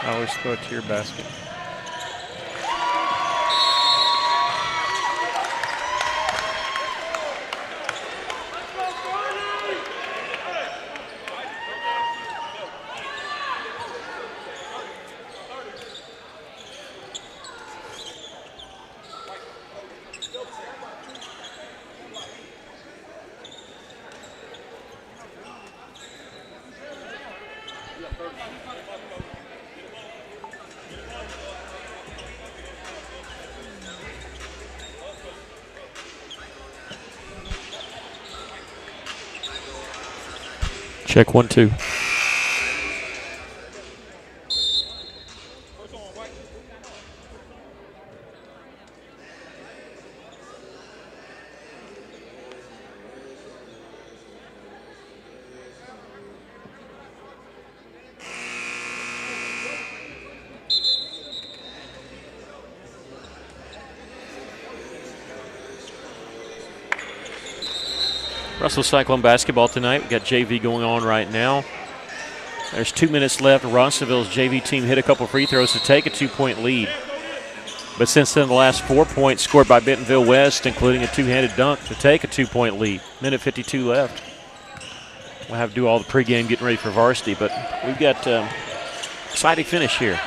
Always throw it to your basket. Check 1-2. Russell Cyclone basketball tonight. We've got JV going on right now. There's 2 minutes left. Rossville's JV team hit a couple free throws to take a 2-point lead. But since then, the last 4 points scored by Bentonville West, including a two-handed dunk to take a 2-point lead. Minute 52 left. We'll have to do all the pregame getting ready for varsity, but we've got exciting finish here.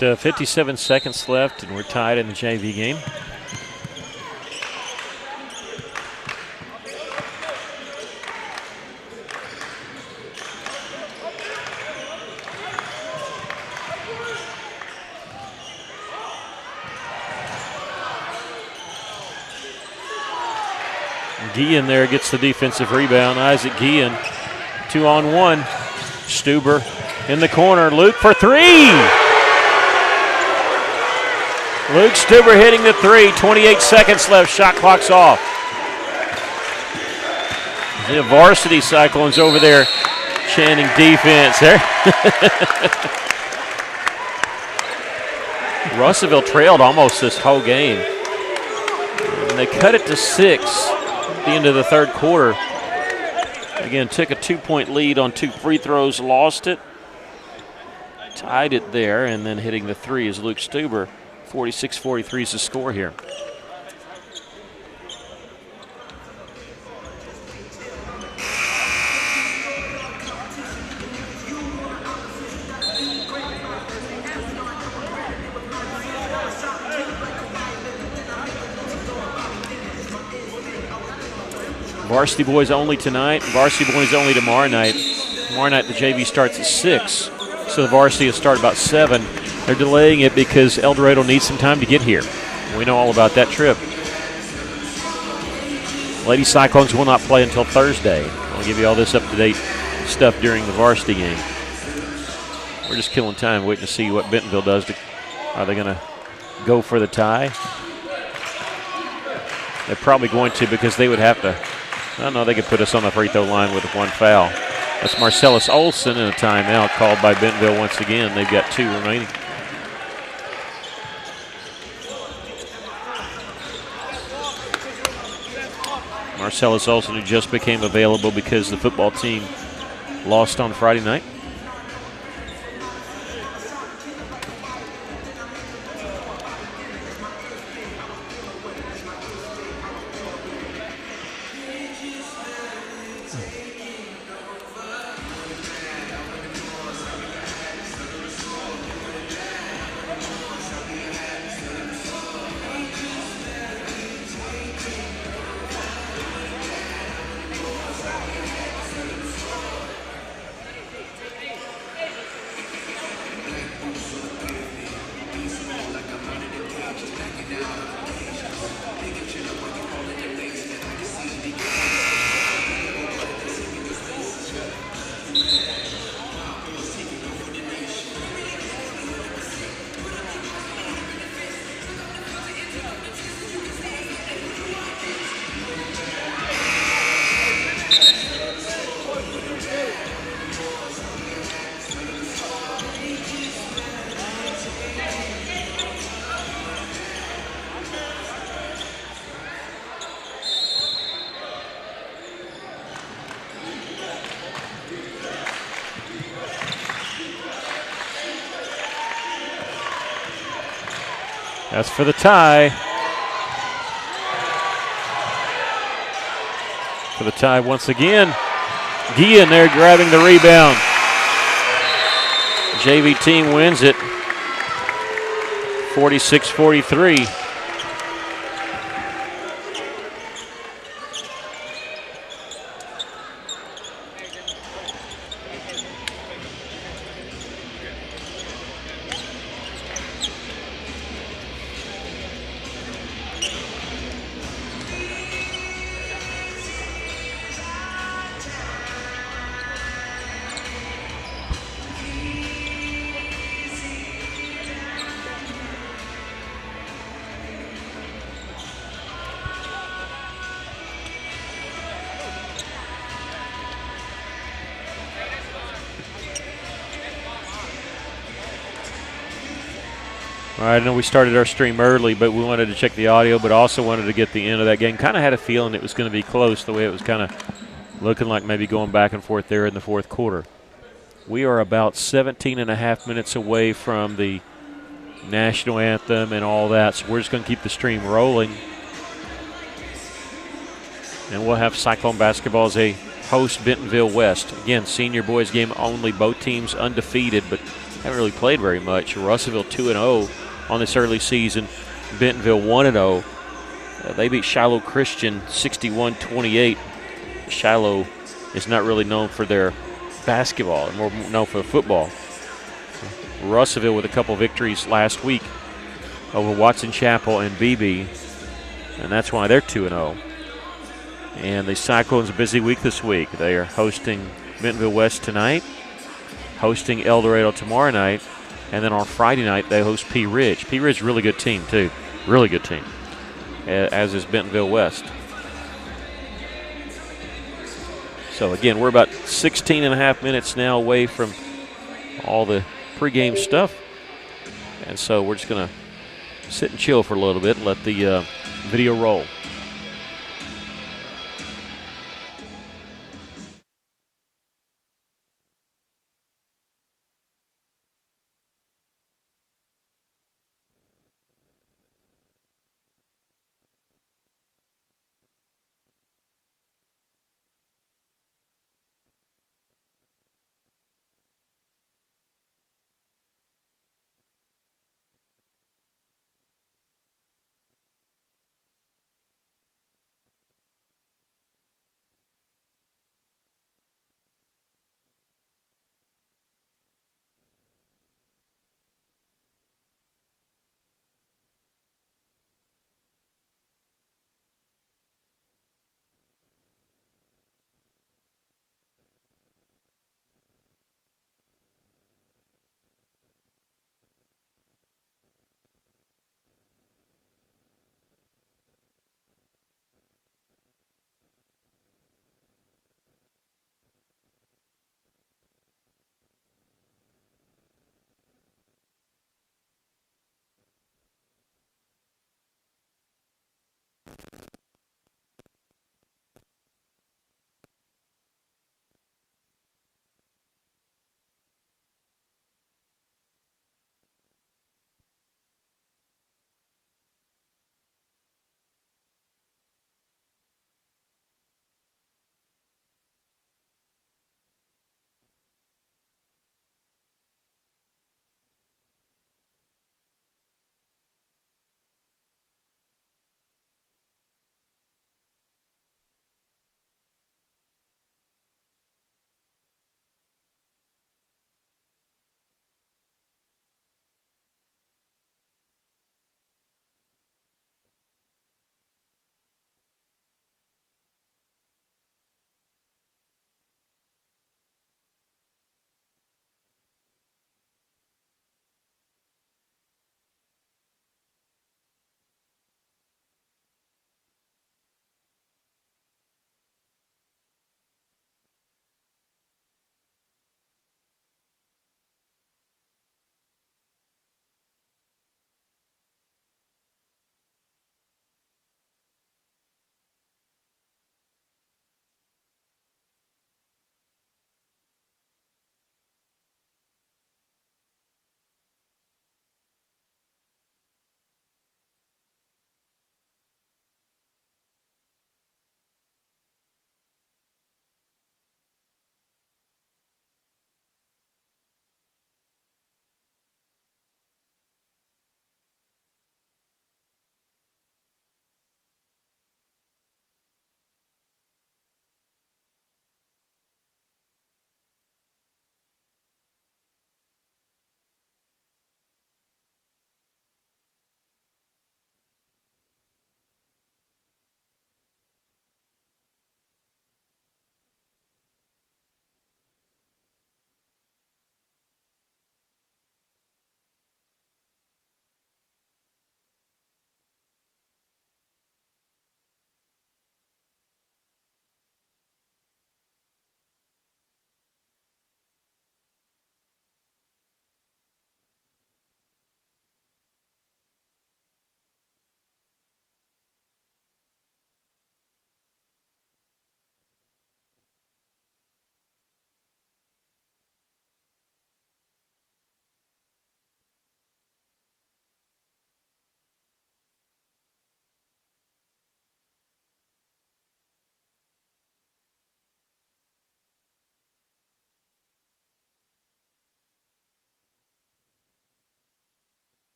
Got 57 seconds left, and we're tied in the JV game. Guillen there gets the defensive rebound. Isaac Guillen, 2-on-1. Stuber in the corner. Luke for three. Luke Stuber hitting the three. 28 seconds left. Shot clock's off. The varsity Cyclones over there chanting defense there. Russellville trailed almost this whole game. And they cut it to 6 at the end of the third quarter. Again, took a 2-point lead on 2 free throws, lost it. Tied it there, and then hitting the three is Luke Stuber. 46-43 is the score here. Varsity boys only tonight, varsity boys only tomorrow night. Tomorrow night the JV starts at 6, so the varsity will start about 7. They're delaying it because El Dorado needs some time to get here. We know all about that trip. Lady Cyclones will not play until Thursday. I'll give you all this up-to-date stuff during the varsity game. We're just killing time, waiting to see what Bentonville does. Are they going to go for the tie? They're probably going to, because they would have to. I don't know, they could put us on the free throw line with 1 foul. That's Marcellus Olson in a timeout called by Bentonville once again. They've got 2 remaining. Marcellus Olsen, who just became available because the football team lost on Friday night. That's for the tie. For the tie once again. Guillen there grabbing the rebound. JV team wins it 46-43. All right, I know we started our stream early, but we wanted to check the audio, but also wanted to get the end of that game. Kind of had a feeling it was going to be close, the way it was kind of looking like maybe going back and forth there in the fourth quarter. We are about 17 and a half minutes away from the national anthem and all that, so we're just going to keep the stream rolling. And we'll have Cyclone basketball as a host Bentonville West. Again, senior boys game only, both teams undefeated, but haven't really played very much. Russellville 2-0 on this early season. Bentonville 1-0. They beat Shiloh Christian 61-28. Shiloh is not really known for their basketball, more known for football. Russellville with a couple victories last week over Watson Chapel and BB, and that's why they're 2-0. And the Cyclones a busy week this week. They are hosting Bentonville West tonight, hosting El Dorado tomorrow night, and then on Friday night they host Pea Ridge. Pea Ridge, really good team too, really good team, as is Bentonville West. So again, we're about 16 and a half minutes now away from all the pregame stuff, and so we're just going to sit and chill for a little bit and let the video roll.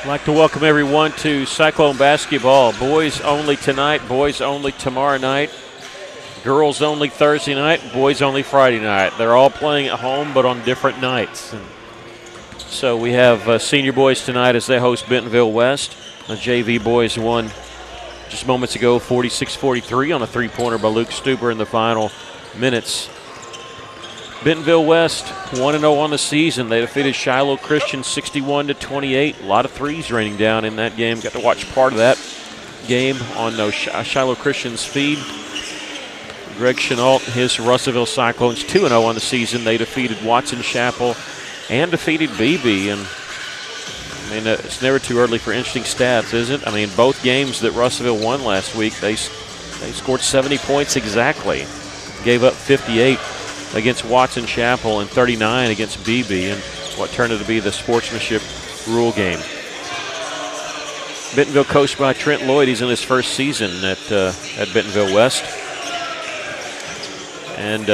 I'd like to welcome everyone to Cyclone basketball. Boys only tonight, boys only tomorrow night, girls only Thursday night, boys only Friday night. They're all playing at home but on different nights. And so we have senior boys tonight as they host Bentonville West. The JV boys won just moments ago 46-43 on a three-pointer by Luke Stuber in the final minutes. Bentonville West 1-0 on the season. They defeated Shiloh Christian 61-28. A lot of threes raining down in that game. Got to watch part of that game on Shiloh Christian's feed. Greg Chenault and his Russellville Cyclones 2-0 on the season. They defeated Watson Chapel and defeated BB. And I mean, it's never too early for interesting stats, is it? I mean, both games that Russellville won last week, they scored 70 points exactly. Gave up 58 against Watson Chapel and 39 against BB in what turned out to be the sportsmanship rule game. Bentonville coached by Trent Lloyd. He's in his first season at Bentonville West. And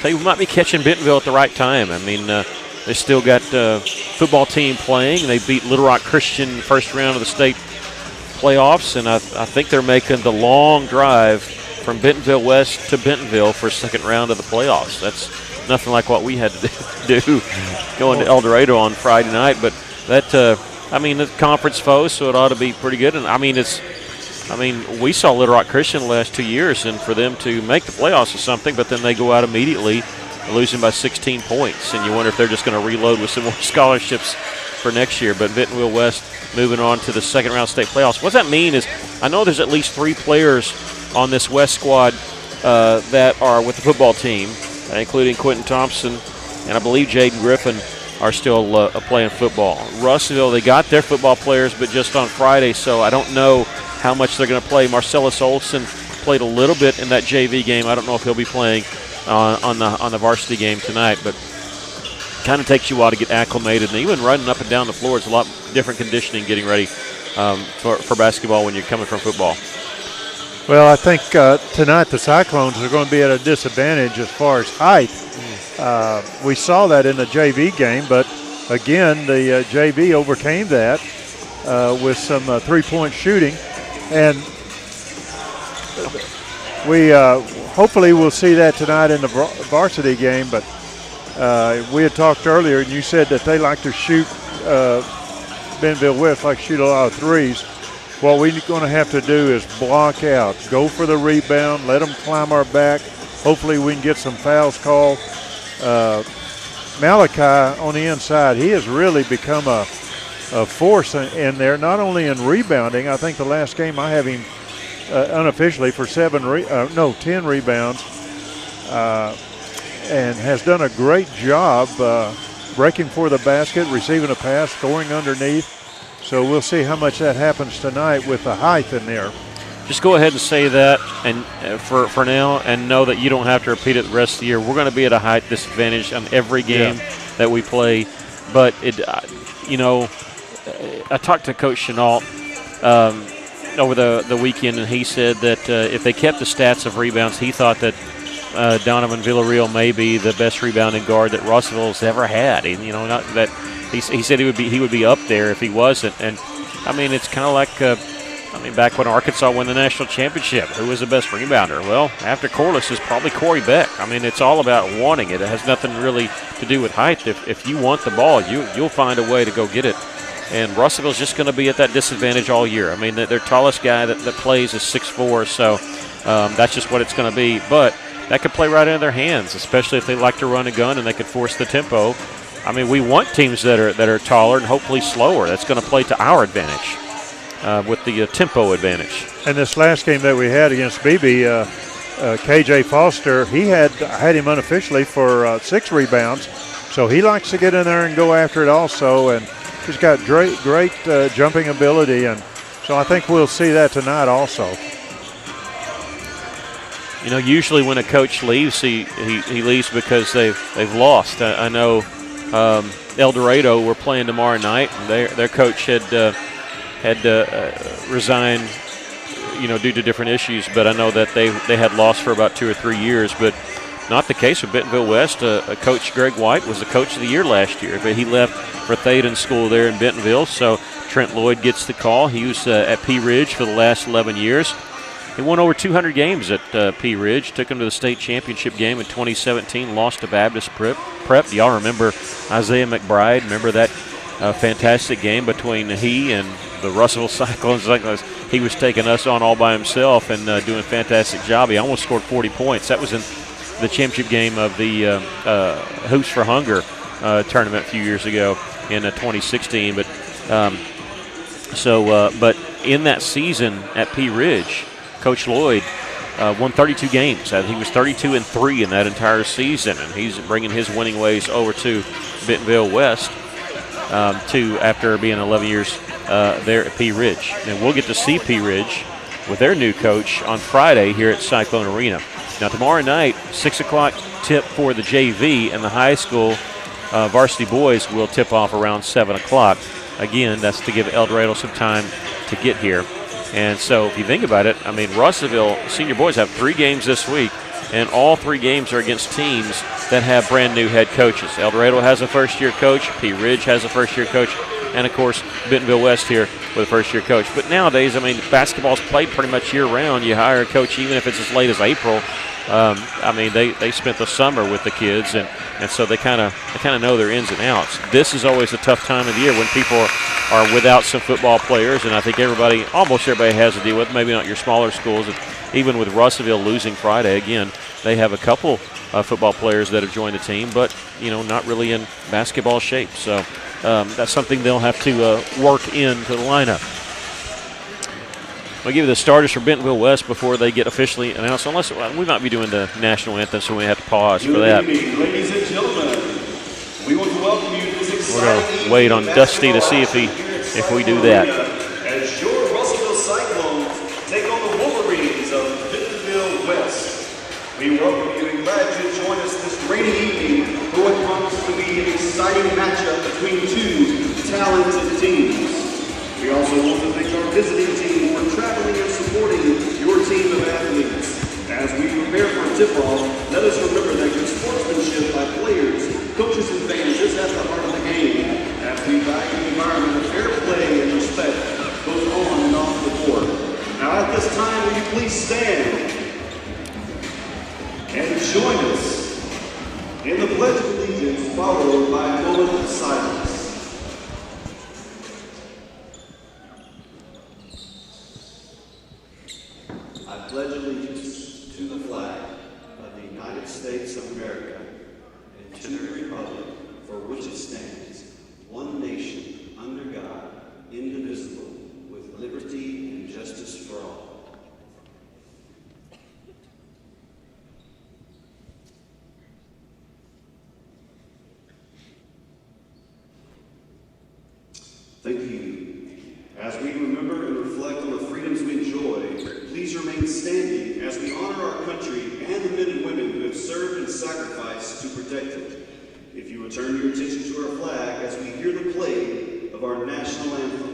they might be catching Bentonville at the right time. I mean, they still got football team playing. They beat Little Rock Christian first round of the state playoffs, and I think they're making the long drive from Bentonville West to Bentonville for second round of the playoffs. That's nothing like what we had to do going to El Dorado on Friday night. But that, I mean, the conference foe, so it ought to be pretty good. And I mean, we saw Little Rock Christian the last 2 years, and for them to make the playoffs is something. But then they go out immediately, losing by 16 points, and you wonder if they're just going to reload with some more scholarships for next year. But Bentonville West moving on to the second round state playoffs. What does that mean is I know there's at least 3 players on this West squad that are with the football team, including Quentin Thompson, and I believe Jaden Griffin are still playing football. Russellville, they got their football players, but just on Friday, so I don't know how much they're going to play. Marcellus Olson played a little bit in that JV game. I don't know if he'll be playing on the varsity game tonight, but kind of takes you a while to get acclimated. And even running up and down the floor is a lot different conditioning getting ready for basketball when you're coming from football. Well, I think tonight the Cyclones are going to be at a disadvantage as far as height. We saw that in the JV game, but again, the JV overcame that with some three-point shooting. And we hopefully will see that tonight in the varsity game. But we had talked earlier, and you said that they like to shoot, Bentonville West like to shoot a lot of threes. What we're going to have to do is block out, go for the rebound, let them climb our back. Hopefully we can get some fouls called. Malachi on the inside, he has really become a force in there, not only in rebounding. I think the last game I have him unofficially for 10 rebounds, and has done a great job breaking for the basket, receiving a pass, scoring underneath. So we'll see how much that happens tonight with the height in there. Just go ahead and say that and for now, and know that you don't have to repeat it the rest of the year. We're going to be at a height disadvantage on every game that we play. But, I talked to Coach Chenault over the weekend, and he said that if they kept the stats of rebounds, he thought that Donovan Villarreal may be the best rebounding guard that Russellville's ever had. And, not that he said he would be up there if he wasn't. And I mean, it's kind of like back when Arkansas won the national championship, who was the best rebounder? Well, after Corliss is probably Corey Beck. I mean, it's all about wanting it. It has nothing really to do with height. If you want the ball, you'll find a way to go get it. And Russellville's just going to be at that disadvantage all year. I mean, their tallest guy that plays is 6'4", so that's just what it's going to be. But that could play right into their hands, especially if they like to run a gun and they could force the tempo. I mean, we want teams that are taller and hopefully slower. That's going to play to our advantage with the tempo advantage. And this last game that we had against BB, KJ Foster, he had him unofficially for 6 rebounds. So he likes to get in there and go after it also, and he's got great jumping ability, and so I think we'll see that tonight also. Usually when a coach leaves, he leaves because they've lost. I know El Dorado were playing tomorrow night, and their coach had resigned, due to different issues. But I know that they had lost for about 2 or 3 years. But not the case with Bentonville West. Coach Greg White was the coach of the year last year, but he left for Thaden School there in Bentonville. So Trent Lloyd gets the call. He was at Pea Ridge for the last 11 years. He won over 200 games at Pea Ridge, took him to the state championship game in 2017, lost to Baptist Prep. Do y'all remember Isaiah McBride? Remember that fantastic game between he and the Russellville Cyclones? He was taking us on all by himself and doing a fantastic job. He almost scored 40 points. That was in the championship game of the Hoops for Hunger tournament a few years ago in 2016. But in that season at Pea Ridge, Coach Lloyd won 32 games. I think he was 32-3 in that entire season, and he's bringing his winning ways over to Bentonville West after being 11 years there at Pea Ridge. And we'll get to see Pea Ridge with their new coach on Friday here at Cyclone Arena. Now tomorrow night, 6 o'clock tip for the JV, and the high school varsity boys will tip off around 7 o'clock. Again, that's to give El Dorado some time to get here. And so if you think about it, I mean, Russellville senior boys have 3 games this week, and all 3 games are against teams that have brand new head coaches. El Dorado has a first-year coach, Pea Ridge has a first-year coach, and of course Bentonville West here with a first-year coach. But nowadays, I mean, basketball's played pretty much year-round. You hire a coach even if it's as late as April. I mean, they spent the summer with the kids, and so they kind of know their ins and outs. This is always a tough time of the year when people are without some football players, and I think almost everybody has to deal with. Maybe not your smaller schools. Even with Russellville losing Friday, again, they have a couple football players that have joined the team, but not really in basketball shape. So that's something they'll have to work into the lineup. I'll give you the starters for Bentonville West before they get officially announced, unless we might be doing the national anthem, so we have to pause for that. Good evening, ladies and gentlemen. We want to welcome you to this exciting We're going to wait on Dusty to see if we do that. As your Russellville Cyclones take on the Wolverines of Bentonville West. We welcome you and glad you join us this rainy evening for what promises to be an exciting matchup between 2 talented teams. We also want to thank our visiting team for traveling and supporting your team of athletes. As we prepare for tip-off, let us remember that good sportsmanship by players, coaches, and fans is at the heart of the game, as we value the environment of fair play and respect, both on and off the court. Now at this time, will you please stand and join us in the Pledge of Allegiance, followed by a moment of silence. I pledge allegiance to the flag of the United States of America and to the republic for which it stands, one nation, under God, indivisible, with liberty and justice for all. Thank you. As we remember and reflect on the freedoms we enjoy, please remain standing as we honor our country and the men and women who have served and sacrificed to protect it. If you would turn your attention to our flag as we hear the play of our national anthem.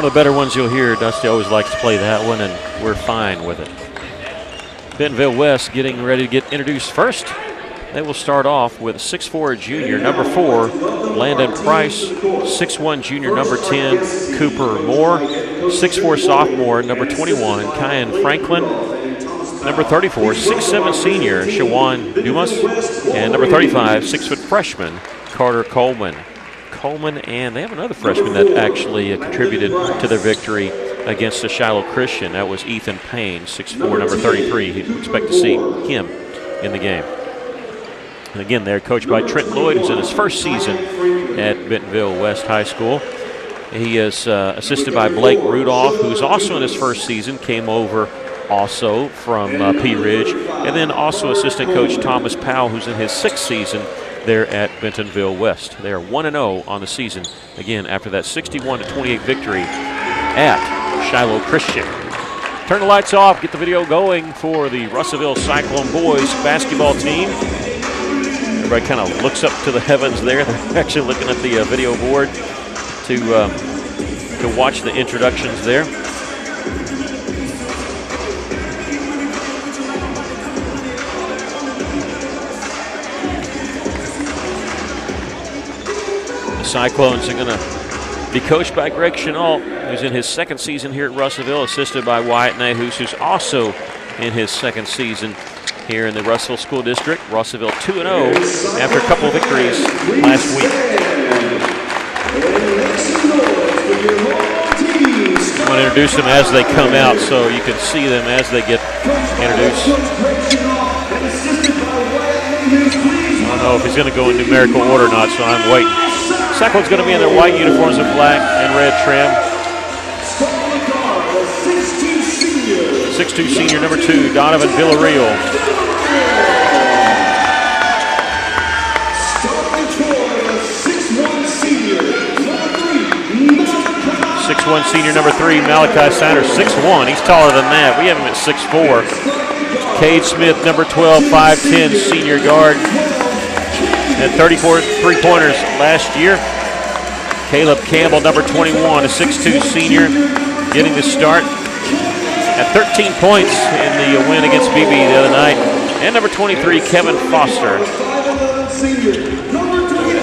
One of the better ones you'll hear. Dusty always likes to play that one, and we're fine with it. Bentonville West getting ready to get introduced first. They will start off with 6'4" junior, number 4, Landon Price, 6'1" junior, number 10, Cooper Moore, 6'4" sophomore, number 21, Kyan Franklin, number 34, 6'7" senior, Shawan Dumas, and number 35, 6' freshman, Carter Coleman. And they have another freshman that actually contributed to their victory against the Shiloh Christian. That was Ethan Payne, 6'4", number 33. You'd expect to see him in the game. And again, they're coached by Trent Lloyd, who's in his first season at Bentonville West High School. He is assisted by Blake Rudolph, who's also in his first season, came over also from Pea Ridge. And then also assistant coach Thomas Powell, who's in his 6th season there at Bentonville West. They are 1-0 on the season, again, after that 61-28 victory at Shiloh Christian. Turn the lights off, get the video going for the Russellville Cyclone boys basketball team. Everybody kind of looks up to the heavens there. They're actually looking at the video board to watch the introductions there. The Cyclones are going to be coached by Greg Chenault, who's in his 2nd season here at Russellville, assisted by Wyatt Nahus, who's also in his 2nd season here in the Russellville School District. Russellville 2-0 after a couple of victories last week. I'm going to introduce them as they come out so you can see them as they get introduced. I don't know if he's going to go in numerical order or not, so I'm waiting. Cyclone's going to be in their white uniforms with black and red trim. 6'2" senior, number 2, Donovan Villarreal. 6'1" senior, number 3, Malachi Sanders, 6'1". He's taller than that. We have him at 6'4". Cade Smith, number 12, 5'10", senior guard. Had 34 three-pointers last year. Caleb Campbell, number 21, a 6'2" senior, getting the start. At 13 points in the win against BB the other night. And number 23, Kevin Foster.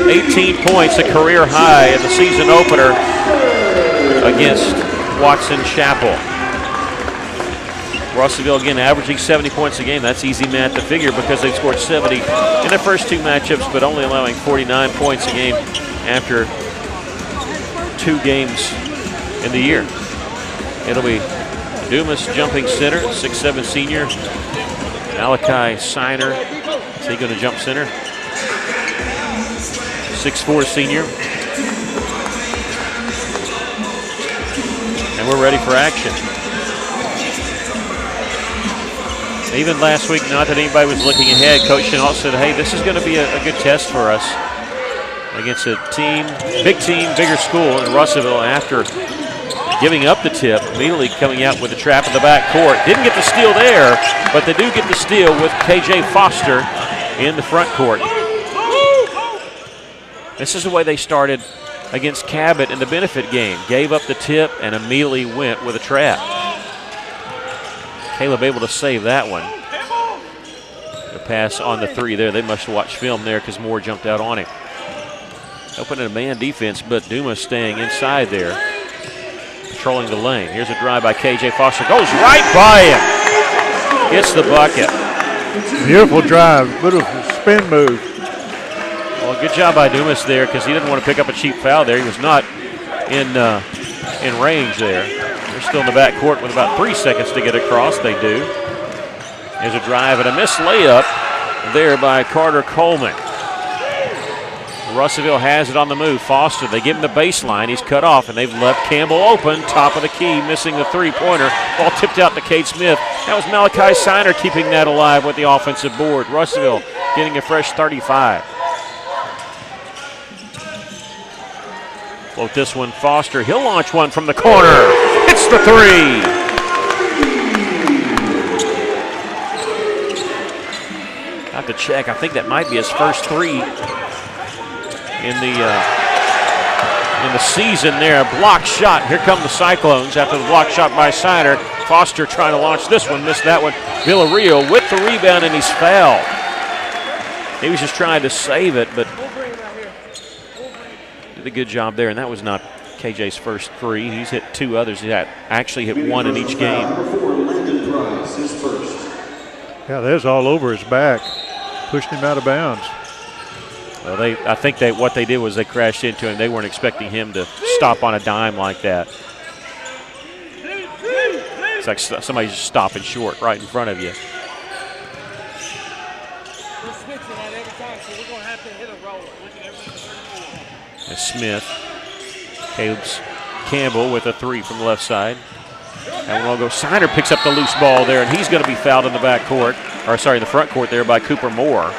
18 points, a career high in the season opener against Watson Chapel. Russellville, again, averaging 70 points a game. That's easy math to figure because they've scored 70 in their first 2 matchups, but only allowing 49 points a game after 2 games in the year. It'll be Dumas jumping center, 6'7" senior. Malachi Siner, is he going to jump center? 6'4" senior. And we're ready for action. Even last week, not that anybody was looking ahead, Coach Chenault said, hey, this is going to be a good test for us against a team, bigger school in Russellville after giving up the tip, immediately coming out with a trap in the back court. Didn't get the steal there, but they do get the steal with KJ Foster in the front court. This is the way they started against Cabot in the benefit game. Gave up the tip and immediately went with a trap. Caleb able to save that one. The pass on the 3 there. They must have watched film there because Moore jumped out on him. Opening a man defense, but Dumas staying inside there, controlling the lane. Here's a drive by KJ Foster. Goes right by him. Gets the bucket. Beautiful drive. Little spin move. Well, good job by Dumas there because he didn't want to pick up a cheap foul there. He was not in range there. They're still in the back court with about 3 seconds to get across. They do. There's a drive and a missed layup there by Carter Coleman. Russellville has it on the move. Foster, they give him the baseline. He's cut off, and they've left Campbell open. Top of the key, missing the 3-pointer. Ball tipped out to Cade Smith. That was Malachi Siner keeping that alive with the offensive board. Russellville getting a fresh 35. Float this one, Foster. He'll launch one from the corner. Hits the 3. I have to check. I think that might be his first 3 in the in the season there. A block shot. Here come the Cyclones after the block shot by Snyder. Foster trying to launch this one, missed that one. Villarreal with the rebound, and he's fouled. He was just trying to save it, but did a good job there, and that was not KJ's first three. He's hit two others. He actually hit one in each game. Yeah, there's all over his back. Pushed him out of bounds. Well, I think what they did was they crashed into him. They weren't expecting him to stop on a dime like that. It's like somebody's just stopping short right in front of you. And Smith, Campbell with a three from the left side. And we'll go. Snyder picks up the loose ball there, and he's going to be fouled in the back court, or sorry, in the front court there by Cooper Moore.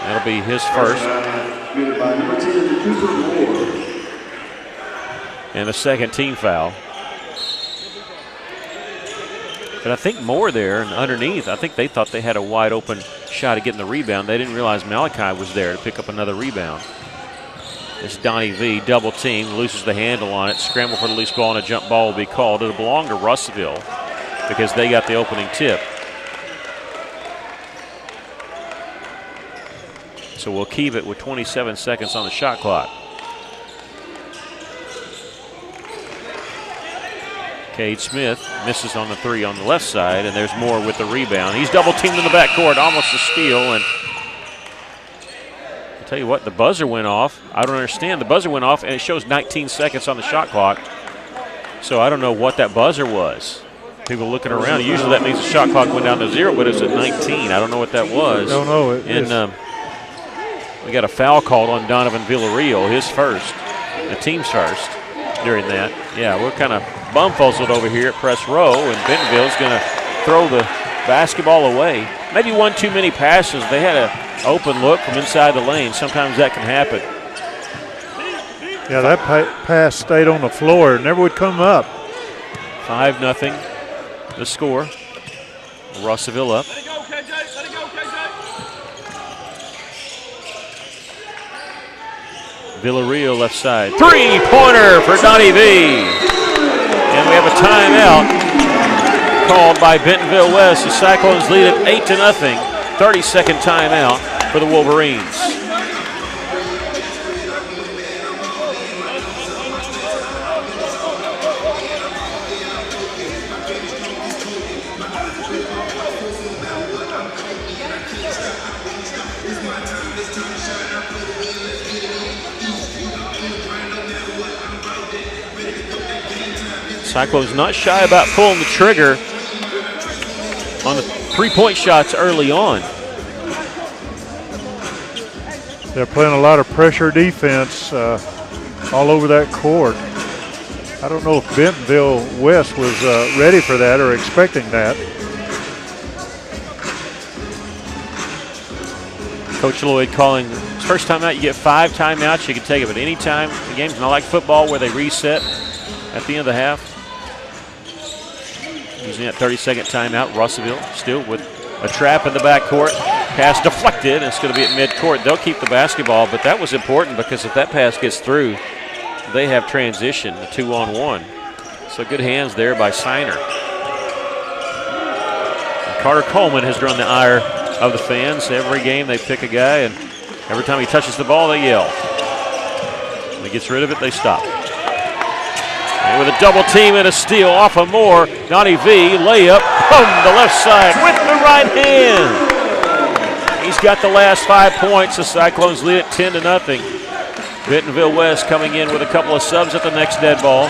That'll be his first. And a second team foul. But I think Moore there and underneath, I think they thought they had a wide open shot at getting the rebound. They didn't realize Malachi was there to pick up another rebound. This Donnie V, double team, loses the handle on it. Scramble for the loose ball, and a jump ball will be called. It'll belong to Russellville because they got the opening tip. So we'll keep it with 27 seconds on the shot clock. Cade Smith misses on the three on the left side, and there's Moore with the rebound. He's double teamed in the backcourt, almost a steal. And I'll tell you what, the buzzer went off. I don't understand. The buzzer went off, and it shows 19 seconds on the shot clock. So I don't know what that buzzer was. People looking around. Usually that means the shot clock went down to 0, but it's at 19. I don't know what that was. Don't know. And we got a foul called on Donovan Villarreal, his first, the team's first during that. Yeah, we're kind of bumfuzzled over here at press row, and Bentonville's going to throw the basketball away. Maybe one too many passes. They had an open look from inside the lane. Sometimes that can happen. Yeah, that pass stayed on the floor. It never would come up. 5-0 the score. Russellville up. Villarreal left side. Three-pointer for Donnie V. And we have a timeout called by Bentonville West. The Cyclones lead it 8-0. 30-second timeout for the Wolverines. Cyclones not shy about pulling the trigger on the three-point shots early on. They're playing a lot of pressure defense all over that court. I don't know if Bentonville West was ready for that or expecting that. Coach Lloyd calling first timeout. You get 5 timeouts. You can take it at any time. The game's not like football where they reset at the end of the half. Using that 30-second timeout, Russellville still with a trap in the backcourt. Pass deflected, and it's going to be at midcourt. They'll keep the basketball, but that was important because if that pass gets through, they have transition, a 2-on-1. So good hands there by Siner. And Carter Coleman has drawn the ire of the fans. Every game they pick a guy, and every time he touches the ball, they yell. When he gets rid of it, they stop. And with a double team and a steal off of Moore, Donnie V, layup from the left side with the right hand. He's got the last 5 points. The Cyclones lead it 10-0. Bentonville West coming in with a couple of subs at the next dead ball.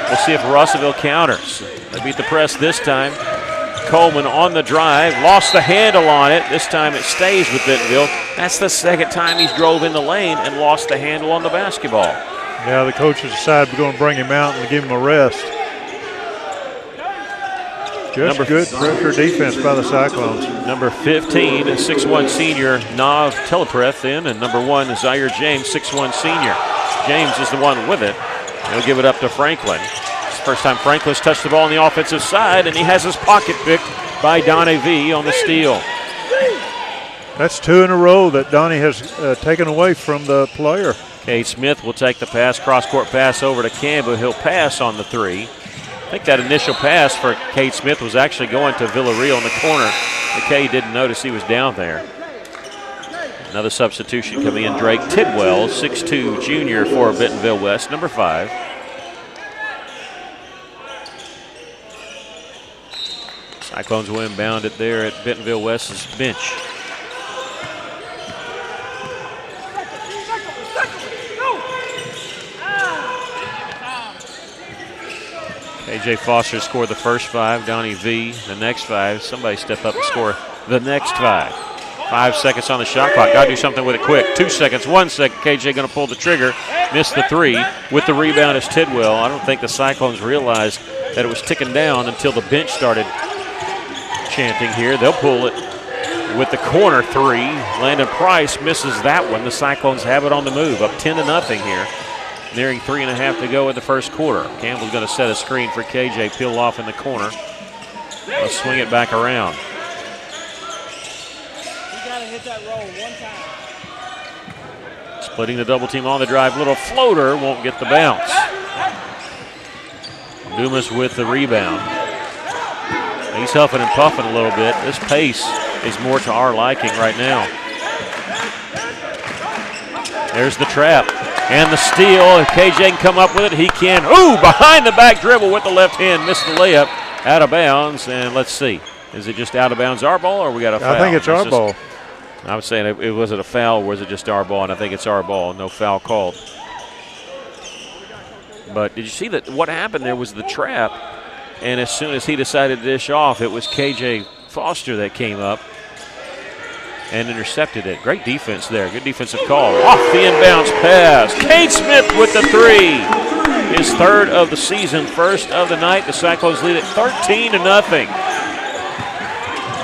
We'll see if Russellville counters. They beat the press this time. Coleman on the drive, lost the handle on it. This time it stays with Bentonville. That's the second time he's drove in the lane and lost the handle on the basketball. Yeah, the coaches decided we're going to bring him out and give him a rest. Just good pressure defense by the Cyclones. Number 15, 6'1" senior Nav Telepreth in, and number 1 Zaire James, 6'1" senior. James is the one with it. He'll give it up to Franklin. It's the first time Franklin's touched the ball on the offensive side, and he has his pocket picked by Donnie V on the steal. That's 2 in a row that Donnie has taken away from the player. Cade Smith will take the pass, cross-court pass over to Campbell. He'll pass on the 3. I think that initial pass for Cade Smith was actually going to Villarreal in the corner. McKay didn't notice he was down there. Another substitution coming in, Drake Tidwell, 6'2", junior for Bentonville West, number 5. Cyclones will inbound it there at Bentonville West's bench. KJ Foster scored the first 5, Donnie V the next 5. Somebody step up and score the next 5. 5 seconds on the shot clock. Got to do something with it quick. 2 seconds, 1 second. KJ going to pull the trigger. Missed the 3. With the rebound is Tidwell. I don't think the Cyclones realized that it was ticking down until the bench started chanting here. They'll pull it with the corner 3. Landon Price misses that one. The Cyclones have it on the move. Up 10-0 here. Nearing 3.5 to go in the first quarter. Campbell's going to set a screen for KJ. Peel off in the corner. Let's swing it back around. Hit that roll one time. Splitting the double team on the drive. Little floater, won't get the bounce. Dumas with the rebound. He's huffing and puffing a little bit. This pace is more to our liking right now. There's the trap and the steal. If KJ can come up with it, he can. Ooh, behind the back dribble with the left hand. Missed the layup. Out of bounds. And let's see. Is it just out of bounds our ball or we got a foul? I think it's our ball. I was saying, was it a foul or was it just our ball? And I think it's our ball. No foul called. But did you see that? What happened there was the trap. And as soon as he decided to dish off, it was KJ Foster that came up and intercepted it. Great defense there. Good defensive call. Off the inbounds pass. Cade Smith with the 3. His 3rd of the season, 1st of the night. The Cyclones lead it 13-0.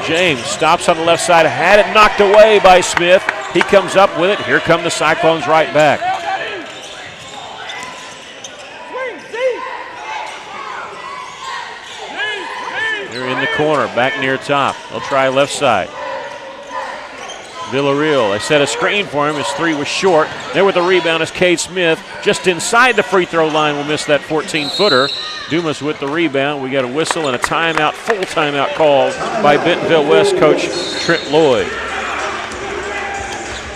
James stops on the left side, had it knocked away by Smith. He comes up with it. Here come the Cyclones right back. They're in the corner, back near top. They'll try left side. Villarreal, they set a screen for him. His 3 was short. There with the rebound is Cade Smith. Just inside the free throw line will miss that 14-footer. Dumas with the rebound. We got a whistle and a timeout, full timeout called by Bentonville West coach Trent Lloyd.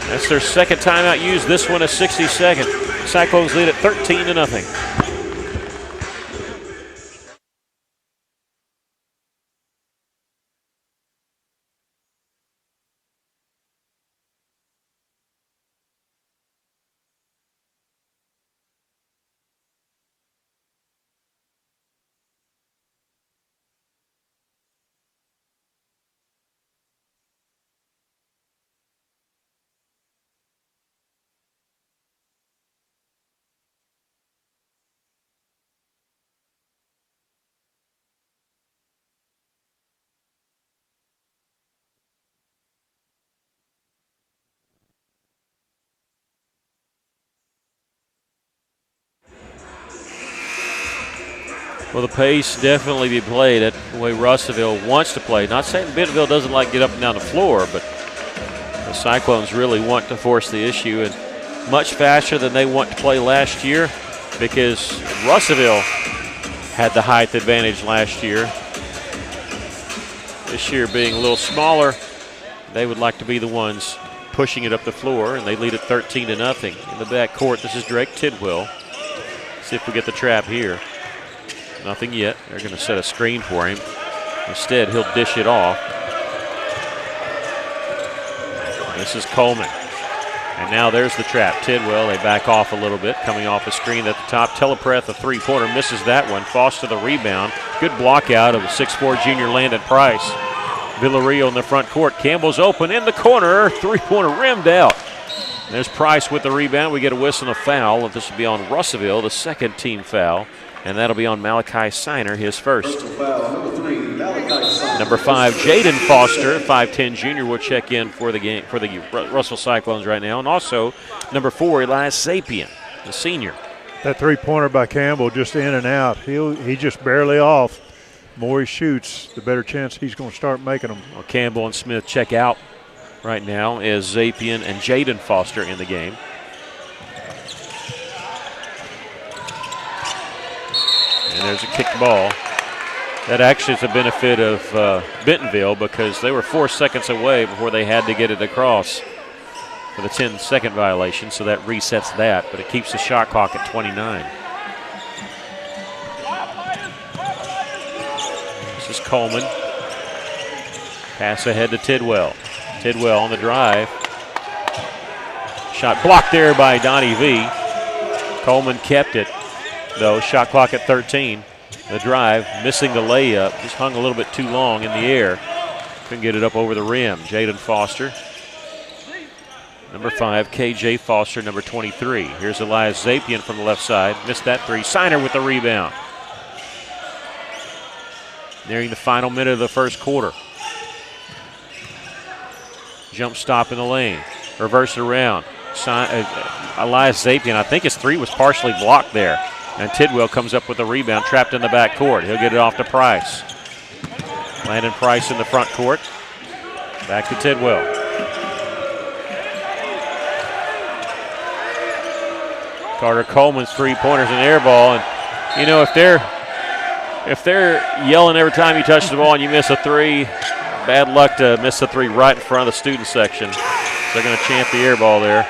That's their 2nd timeout used. This one is 62nd. Cyclones lead at 13-0. Well, the pace definitely be played at the way Russellville wants to play. Not saying Bentonville doesn't like to get up and down the floor, but the Cyclones really want to force the issue and much faster than they want to play last year because Russellville had the height advantage last year. This year being a little smaller, they would like to be the ones pushing it up the floor, and they lead at 13-0. In the back court, this is Drake Tidwell. See if we get the trap here. Nothing yet. They're going to set a screen for him. Instead, he'll dish it off. This is Coleman. And now there's the trap. Tidwell, they back off a little bit, coming off a screen at the top. Telepreth, a 3-pointer, misses that one. Foster the rebound. Good block out of 6'4" junior Landon Price. Villarreal in the front court. Campbell's open in the corner. 3-pointer rimmed out. There's Price with the rebound. We get a whistle and a foul. This will be on Russellville, the 2nd team foul. And that'll be on Malachi Siner, his 1st. Number 5, Jaden Foster, 5'10" junior, will check in for the game for the Russell Cyclones right now. And also number 4, Elias Sapien, the senior. That 3-pointer by Campbell just in and out. He just barely off. The more he shoots, the better chance he's going to start making them. Well, Campbell and Smith check out right now is Zapian and Jaden Foster in the game. And there's a kicked ball. That actually is a benefit of Bentonville because they were 4 seconds away before they had to get it across for the 10-second violation, so that resets that, but it keeps the shot clock at 29. This is Coleman. Pass ahead to Tidwell. Tidwell on the drive. Shot blocked there by Donnie V. Coleman kept it, though. Shot clock at 13. The drive, missing the layup, just hung a little bit too long in the air. Couldn't get it up over the rim. Jaden Foster. Number 5, KJ Foster, number 23. Here's Elias Zapian from the left side. Missed that three. Signer with the rebound. Nearing the final minute of the first quarter. Jump stop in the lane. Reverse it around. Elias Zapian, I think his three was partially blocked there. And Tidwell comes up with the rebound, trapped in the back court. He'll get it off to Price. Landon Price in the front court. Back to Tidwell. Carter Coleman's three-pointers and air ball. And, you know, if they're yelling every time you touch the ball and you miss a three, bad luck to miss a three right in front of the student section. They're going to chant the air ball there.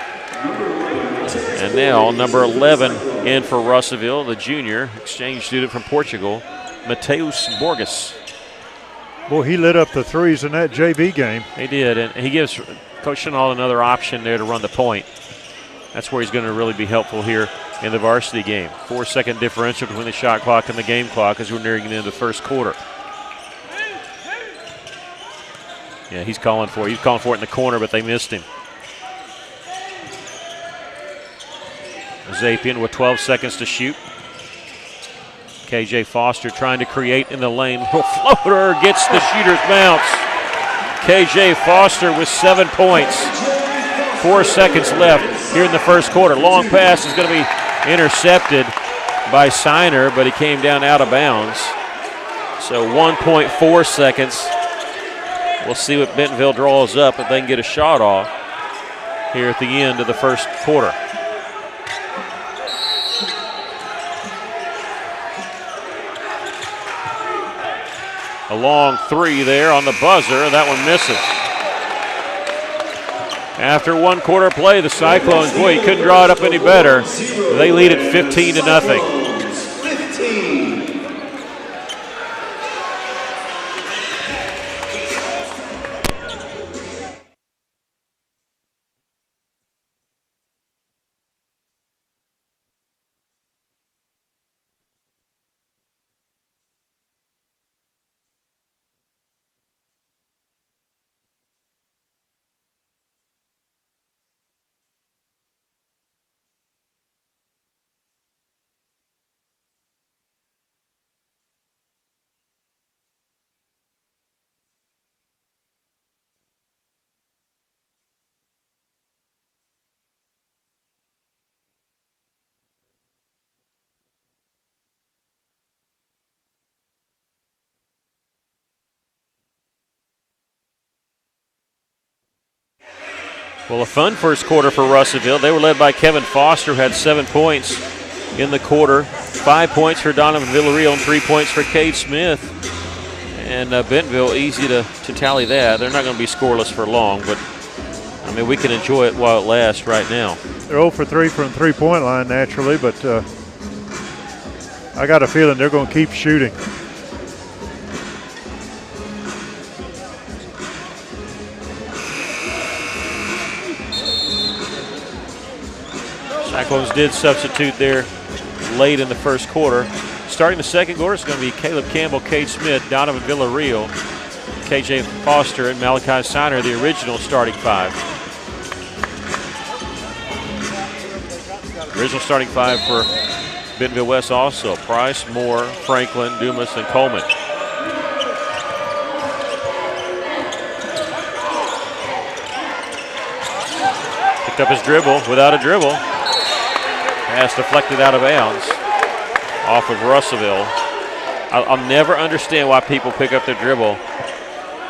And now number 11 in for Russellville, the junior, exchange student from Portugal, Mateus Borges. Boy, he lit up the threes in that JV game. He did, and he gives Coach Chenal another option there to run the point. That's where he's going to really be helpful here in the varsity game. 4-second differential between the shot clock and the game clock as we're nearing the end of the first quarter. Yeah, he's calling for it. He's calling for it in the corner, but they missed him. Zapian with 12 seconds to shoot. KJ Foster trying to create in the lane. Little floater gets the shooter's bounce. KJ Foster with 7 points. 4 seconds left here in the first quarter. Long pass is going to be intercepted by Signer, but he came down out of bounds. So 1.4 seconds. We'll see what Bentonville draws up if they can get a shot off here at the end of the first quarter. A long three there on the buzzer. That one misses. After one quarter play, the Cyclones, boy, you couldn't draw it up any better. They lead it 15-0. Well, a fun first quarter for Russellville. They were led by Kevin Foster, who had 7 points in the quarter. 5 points for Donovan Villarreal and 3 points for Cade Smith. And Bentonville, easy to tally that. They're not going to be scoreless for long, but, I mean, we can enjoy it while it lasts right now. They're 0 for 3 from the three-point line naturally, but I got a feeling they're going to keep shooting. Cyclones did substitute there late in the first quarter. Starting the second quarter, it's going to be Caleb Campbell, Cade Smith, Donovan Villarreal, KJ Foster, and Malachi Signer, the original starting five. Original starting five for Bentonville West also. Price, Moore, Franklin, Dumas, and Coleman. Picked up his dribble without a dribble. Pass deflected out of bounds off of Russellville. I'll never understand why people pick up their dribble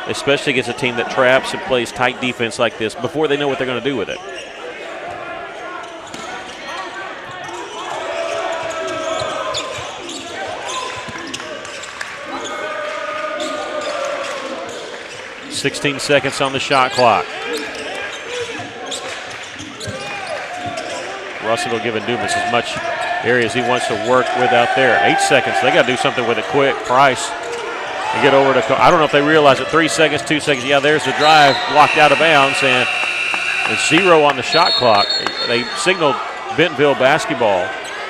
especially against a team that traps and plays tight defense like this before they know what they're going to do with it. .16 seconds on the shot clock. Russell giving Dumas as much area as he wants to work with out there. 8 seconds. They got to do something with it quick. Price. They get over to. I don't know if they realize it. 3 seconds, 2 seconds. Yeah, there's the drive blocked out of bounds, and it's 0 on the shot clock. They signaled Bentonville basketball,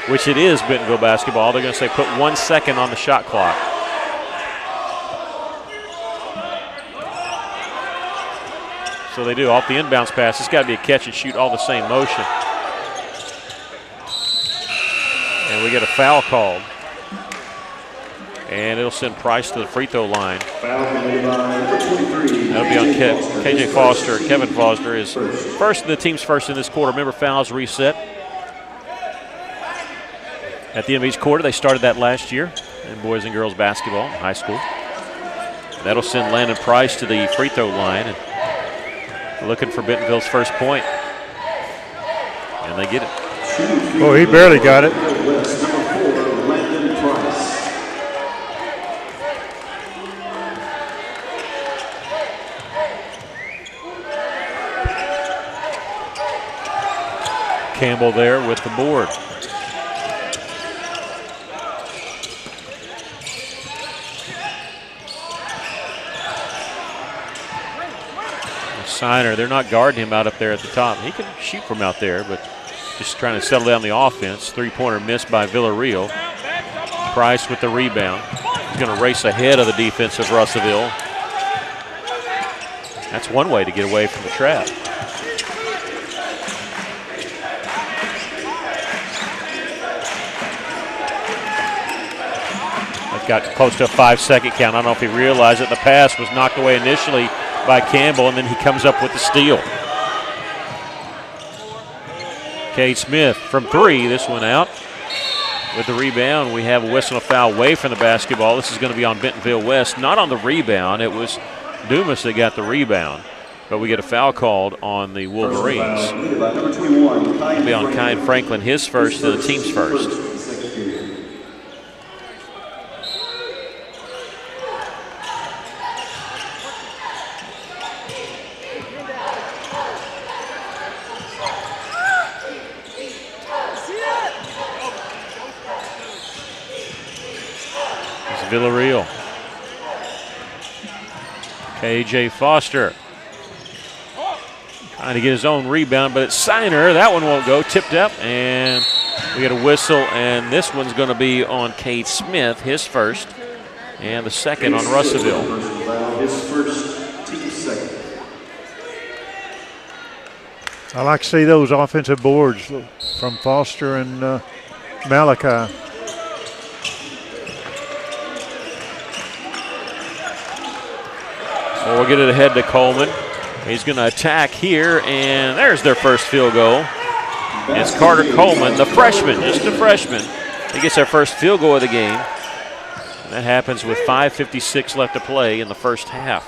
which it is Bentonville basketball. They're going to say put 1 second on the shot clock. So they do off the inbounds pass. It's got to be a catch and shoot all the same motion. And we get a foul called. And it'll send Price to the free throw line. That'll be on KJ Foster. Kevin Foster is first, the team's first in this quarter. Remember, fouls reset at the end of each quarter. They started that last year in boys and girls basketball in high school. That'll send Landon Price to the free throw line. And looking for Bentonville's first point. And they get it. Oh, he barely got it. Campbell there with the board. Signer, they're not guarding him out up there at the top. He can shoot from out there, but just trying to settle down the offense. Three-pointer missed by Villarreal. Price with the rebound. He's going to race ahead of the defense of Russellville. That's one way to get away from the trap. They've got close to a 5-second count. I don't know if he realized it. The pass was knocked away initially by Campbell, and then he comes up with the steal. Cade Smith from 3, this one out. With the rebound, we have a whistle and a foul away from the basketball. This is going to be on Bentonville West. Not on the rebound. It was Dumas that got the rebound. But we get a foul called on the Wolverines. It'll be on Kyle Franklin, his first, and the team's first. Villarreal. KJ Foster trying to get his own rebound, but it's Signer. That one won't go. Tipped up, and we get a whistle, and this one's going to be on Cade Smith, his first, and the second on Russellville. His first, team second. I like to see those offensive boards from Foster and Malachi. Well, we'll get it ahead to Coleman. He's going to attack here, and there's their first field goal. It's Carter Coleman, the freshman, just a freshman. He gets their first field goal of the game. And that happens with 5:56 left to play in the first half.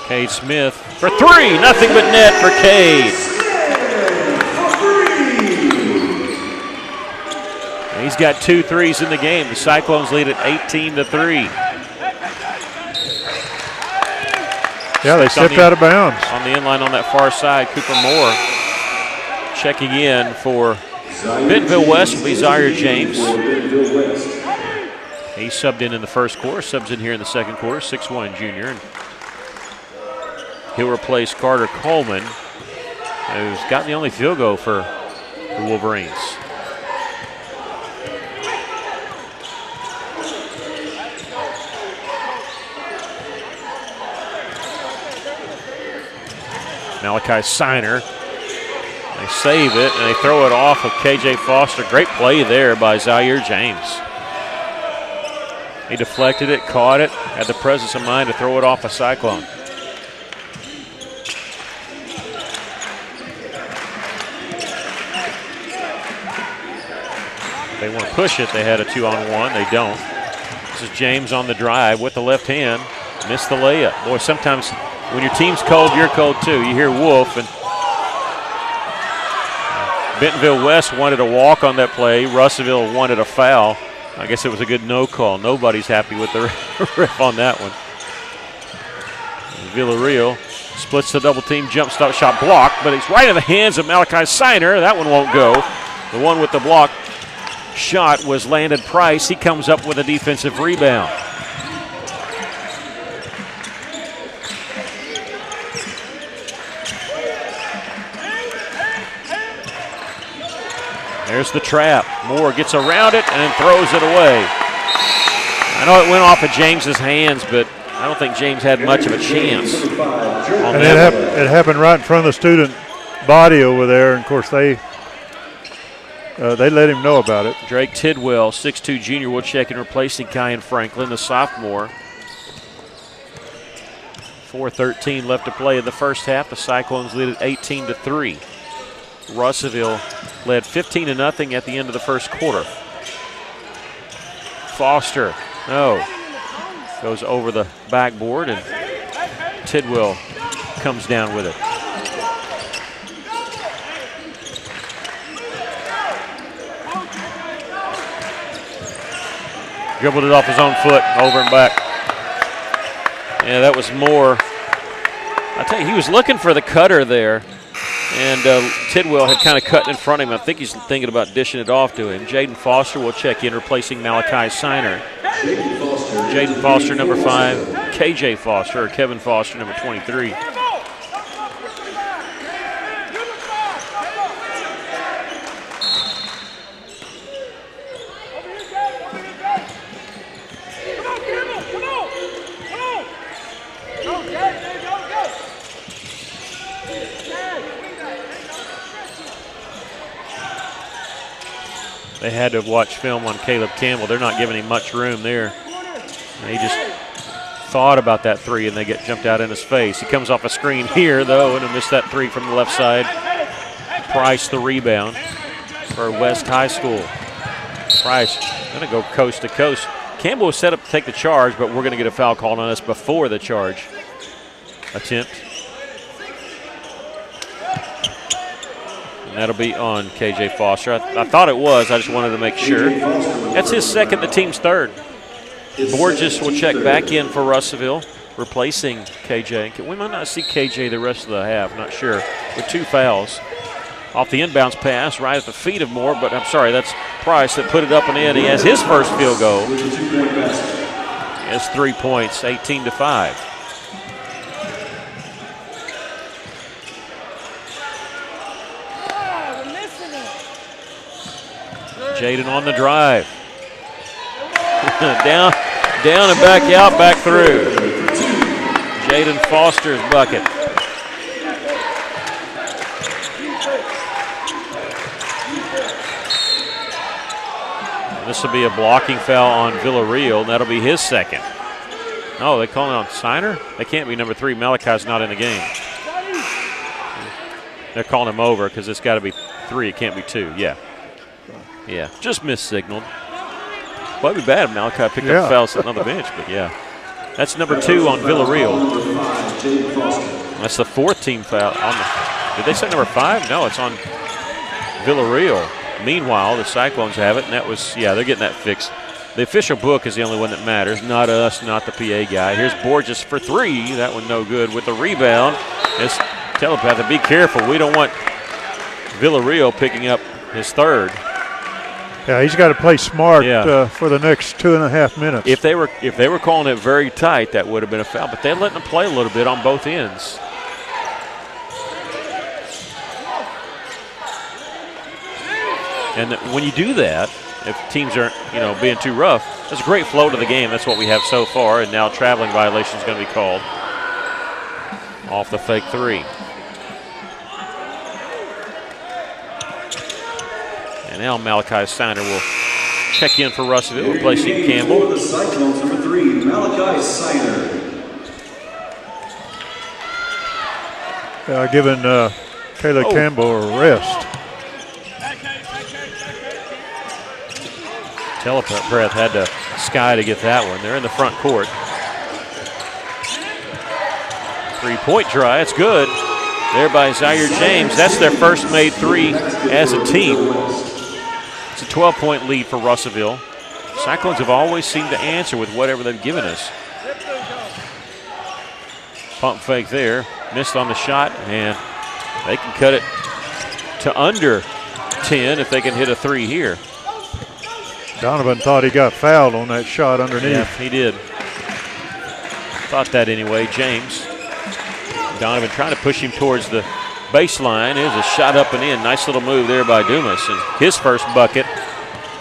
Cade Smith for 3, nothing but net for Cade. He's got 2 threes in the game. The Cyclones lead at 18-3. Yeah, they stepped out of bounds. On the inline on that far side, Cooper Moore checking in for Bentonville West will be Zaire James. He subbed in the first quarter, subs in here in the second quarter, 6'1" junior. And he'll replace Carter Coleman, who's gotten the only field goal for the Wolverines. Malachi Signer. They save it, and they throw it off of KJ Foster. Great play there by Zaire James. He deflected it, caught it, had the presence of mind to throw it off a Cyclone. If they want to push it, they had a 2-on-1. They don't. This is James on the drive with the left hand. Missed the layup. Boy, sometimes when your team's cold, you're cold too. You hear Wolf, and Bentonville West wanted a walk on that play. Russellville wanted a foul. I guess it was a good no call. Nobody's happy with the ref on that one. Villarreal splits the double team, jump stop shot blocked, but it's right in the hands of Malachi Siner. That one won't go. The one with the block shot was Landon Price. He comes up with a defensive rebound. There's the trap. Moore gets around it and then throws it away. I know it went off of James's hands, but I don't think James had much of a chance. And it happened right in front of the student body over there, and of course they let him know about it. Drake Tidwell, 6'2 junior, will check in replacing Kyan Franklin, the sophomore. 4:13 left to play in the first half. The Cyclones lead at 18-3. Russellville led 15-0 at the end of the first quarter. Foster, no. Goes over the backboard, and Tidwell comes down with it. Dribbled it off his own foot, over and back. Yeah, that was Moore. I tell you, he was looking for the cutter there, and Tidwell had kind of cut in front of him. I think he's thinking about dishing it off to him. Jaden Foster will check in, replacing Malachi Siner. Jaden Foster, number 5. KJ Foster, or Kevin Foster, number 23. They had to have watched film on Caleb Campbell. They're not giving him much room there. He just thought about that three, and they get jumped out in his face. He comes off a screen here, though, and missed that three from the left side. Price the rebound for West High School. Price going to go coast to coast. Campbell was set up to take the charge, but we're going to get a foul called on us before the charge attempt. And that'll be on KJ Foster. I thought it was. I just wanted to make sure. That's his second, the team's third. Borges will check back in for Russellville, replacing KJ. We might not see KJ the rest of the half, not sure, with 2 fouls. Off the inbounds pass, right at the feet of Moore, but I'm sorry, that's Price that put it up and in. He has his first field goal. He has 3 points, 18-5. Jaden on the drive. down and back out, back through. Jaden Foster's bucket. This will be a blocking foul on Villarreal, and that'll be his second. Oh, they calling on Siner? They can't be number 3. Malachi's not in the game. They're calling him over because it's got to be 3. It can't be 2. Yeah. Yeah, just missignaled. Well, it'd be bad if Malachi picked up a foul sitting on the bench, but yeah. That's number 2 on Villarreal. That's the 4th team foul. Did they say number 5? No, it's on Villarreal. Meanwhile, the Cyclones have it, and that was, yeah, they're getting that fixed. The official book is the only one that matters, not us, not the PA guy. Here's Borges for 3. That one no good with the rebound. It's telepathic. Be careful. We don't want Villarreal picking up his 3rd. Yeah, he's got to play smart for the next 2.5 minutes. If they were calling it very tight, that would have been a foul. But they're letting them play a little bit on both ends. And when you do that, if teams aren't being too rough, that's a great flow to the game. That's what we have so far. And now traveling violation is going to be called off the fake 3. And now Malachi Siner will check in for Russellville, replacing Campbell. For the Cyclones, number 3, Malachi Siner. Giving Caleb Campbell a rest. Telepreth had to sky to get that one. They're in the front court. 3-point try, it's good. There by Zaire James. That's their first made three as a team. It's a 12-point lead for Russellville. Cyclones have always seemed to answer with whatever they've given us. Pump fake there. Missed on the shot, and they can cut it to under 10 if they can hit a three here. Donovan thought he got fouled on that shot underneath. Yeah, he did. Thought that anyway. James. Donovan trying to push him towards the baseline. Here's a shot up and in. Nice little move there by Dumas. And his first bucket.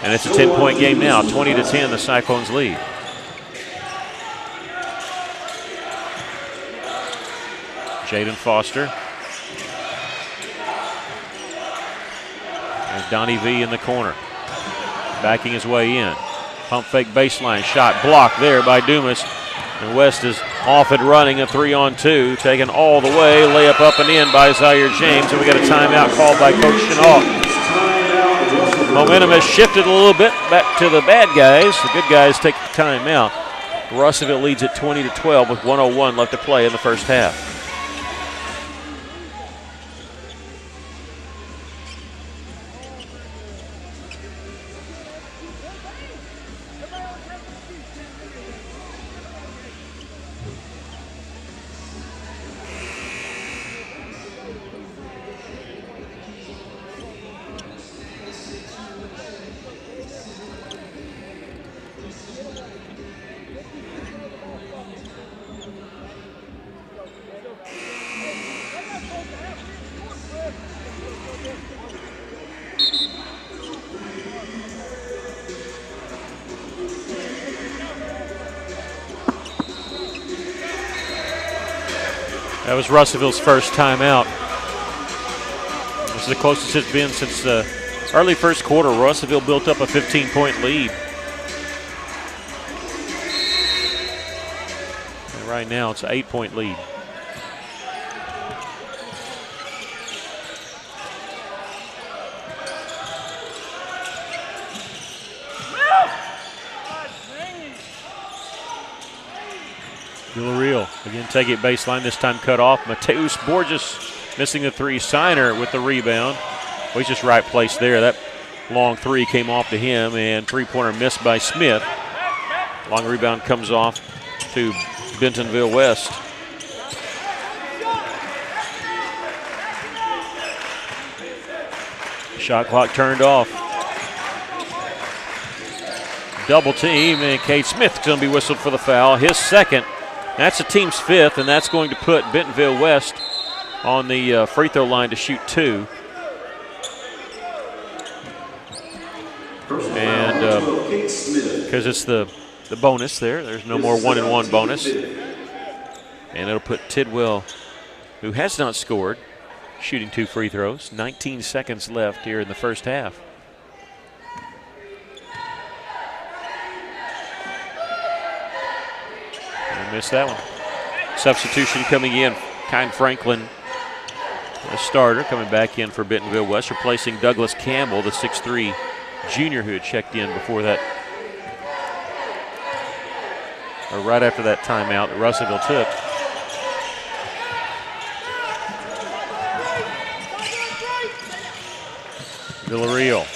And it's a 10-point game now. 20-10, the Cyclones lead. Jaden Foster. There's Donnie V in the corner. Backing his way in. Pump fake baseline. Shot blocked there by Dumas. And West is off and running a 3-on-2. Taken all the way. Layup up and in by Zaire James. And we got a timeout called by Coach Chenault. Momentum has shifted a little bit back to the bad guys. The good guys take the timeout. Russellville leads at 20-12 with 1:01 left to play in the first half. That was Russellville's first timeout. This is the closest it's been since the early first quarter. Russellville built up a 15-point lead. And right now it's an 8-point lead. Villarreal again, take it baseline, this time cut off. Mateus Borges missing the three. Signer with the rebound. Well, he's just right place there. That long three came off to him, and three-pointer missed by Smith. Long rebound comes off to Bentonville West. Shot clock turned off. Double team, and Cade Smith's going to be whistled for the foul. His second. That's the team's fifth, and that's going to put Bentonville West on the free throw line to shoot two. And because it's the bonus there's no more 1-and-1 bonus. And it'll put Tidwell, who has not scored, shooting two free throws. 19 seconds left here in the first half. Missed that one. Substitution coming in. Kyle Franklin, the starter, coming back in for Bentonville West, replacing Douglas Campbell, the 6'3" junior who had checked in before that, or right after that timeout that Russellville took. Villarreal.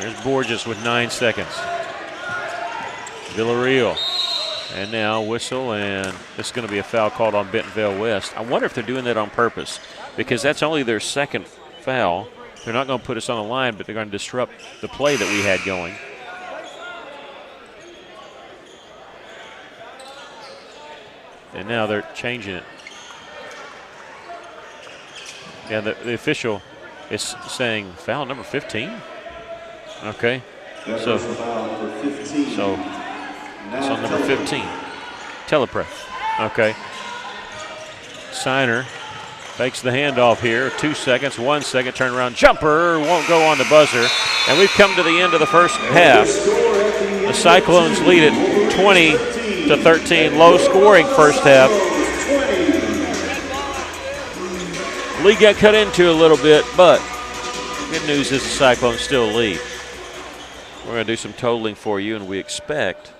There's Borges with 9 seconds. Villarreal. And now whistle, and this is going to be a foul called on Bentonville West. I wonder if they're doing that on purpose, because that's only their second foul. They're not going to put us on the line, but they're going to disrupt the play that we had going. And now they're changing it. Yeah, the official is saying foul number 15. Okay, so it's on number 15. Telepreth. Okay. Signer fakes the handoff here. 2 seconds, 1 second, turnaround jumper. Won't go on the buzzer. And we've come to the end of the first half. The Cyclones lead it 20-13. Low scoring first half. Lead got cut into a little bit, but good news is the Cyclones still lead. We're going to do some totaling for you, and we expect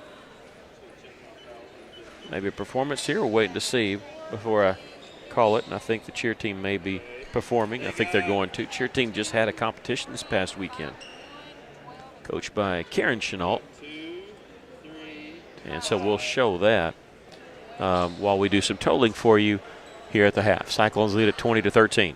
maybe a performance here. We're waiting to see before I call it, and I think the cheer team may be performing. I think they're going to. Cheer team just had a competition this past weekend, coached by Karen Chenault. And so we'll show that while we do some totaling for you here at the half. Cyclones lead at 20-13.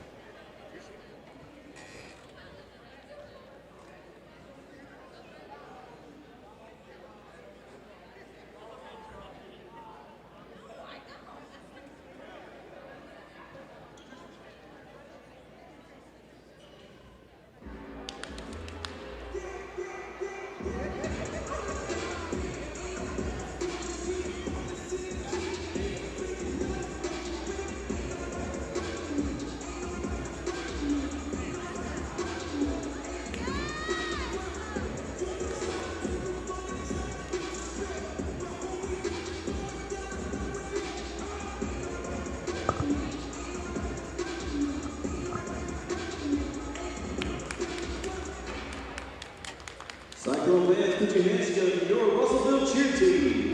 Cyclone fans, put your hands together for your Russellville cheer team.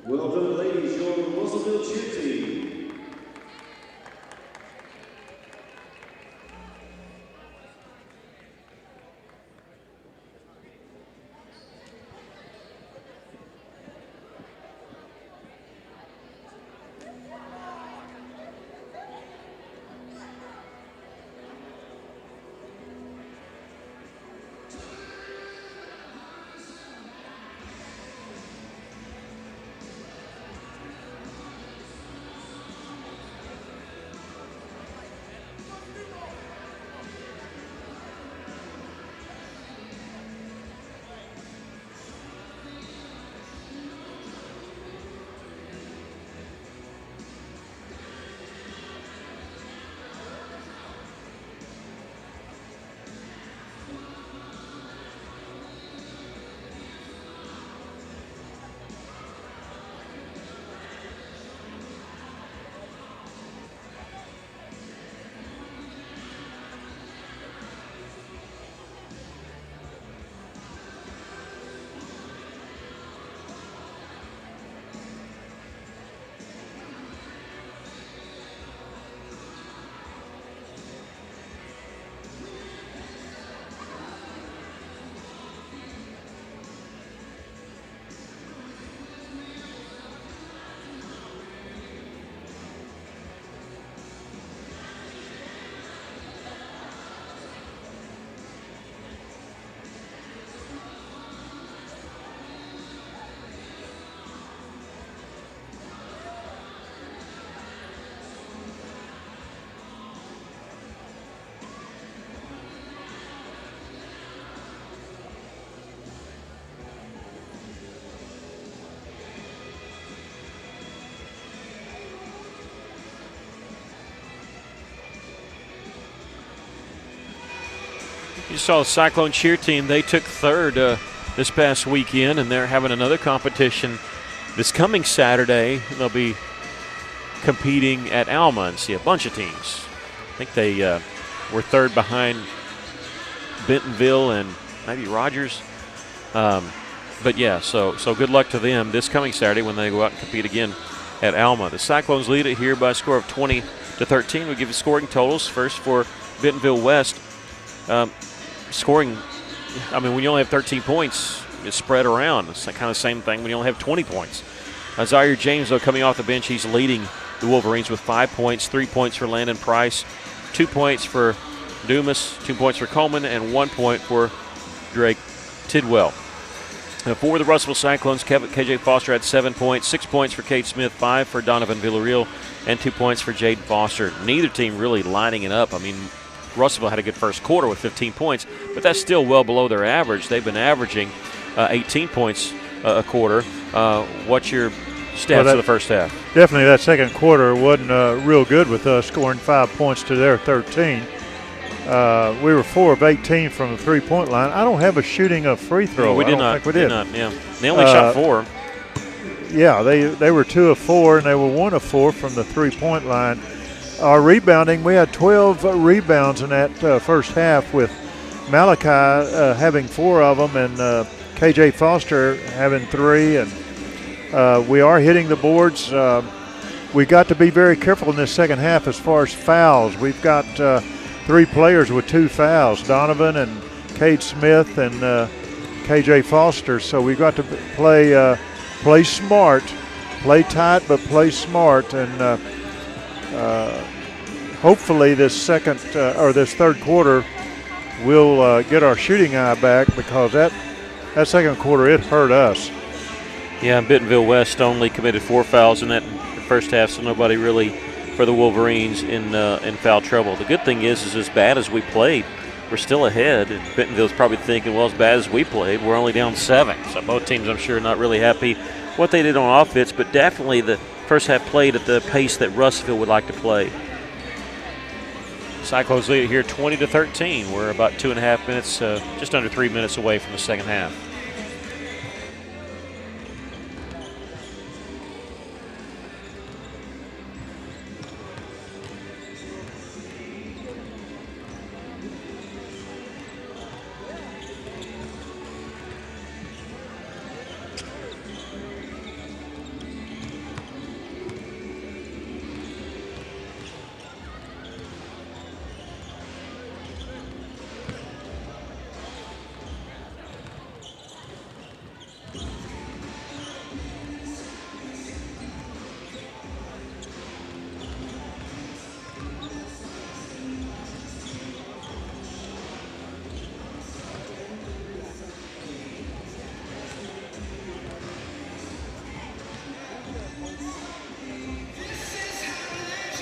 Well done, ladies, your Russellville cheer team. You saw the Cyclone cheer team. They took third this past weekend, and they're having another competition this coming Saturday. They'll be competing at Alma and see a bunch of teams. I think they were third behind Bentonville and maybe Rogers. But yeah, so good luck to them this coming Saturday when they go out and compete again at Alma. The Cyclones lead it here by a score of 20-13. We give you scoring totals. First for Bentonville West. Scoring, I mean, when you only have 13 points, it's spread around. It's kind of the same thing when you only have 20 points. Zaire James, though, coming off the bench, he's leading the Wolverines with 5 points, 3 points for Landon Price, 2 points for Dumas, 2 points for Coleman, and 1 point for Drake Tidwell. For the Russellville Cyclones, KJ Foster had 7 points, 6 points for Kate Smith, 5 for Donovan Villarreal, and 2 points for Jaden Foster. Neither team really lining it up. I mean, Russellville had a good first quarter with 15 points, but that's still well below their average. They've been averaging 18 points a quarter. What's your stats for the first half? Definitely that second quarter wasn't real good with us scoring 5 points to their 13. We were 4 of 18 from the three-point line. I don't have a shooting a free throw. We did not. Yeah, they only shot 4. Yeah, they were 2 of 4, and they were 1 of 4 from the three-point line. Our rebounding, we had 12 rebounds in that first half, with Malachi having 4 of them and KJ Foster having 3. And we are hitting the boards. We got to be very careful in this second half as far as fouls. We've got 3 players with 2 fouls, Donovan and Kate Smith and KJ Foster. So we've got to play smart, play tight, but play smart. And hopefully this third quarter we'll get our shooting eye back, because that second quarter, it hurt us. Yeah, Bentonville West only committed 4 fouls in that first half, so nobody really for the Wolverines in foul trouble. The good thing is as bad as we played, we're still ahead. Bentonville's probably thinking, well, as bad as we played, we're only down 7. So both teams, I'm sure, not really happy what they did on offense, but definitely the first half played at the pace that Russellville would like to play. Cyclones lead it here 20-13. We're about 2.5 minutes, just under 3 minutes away from the second half.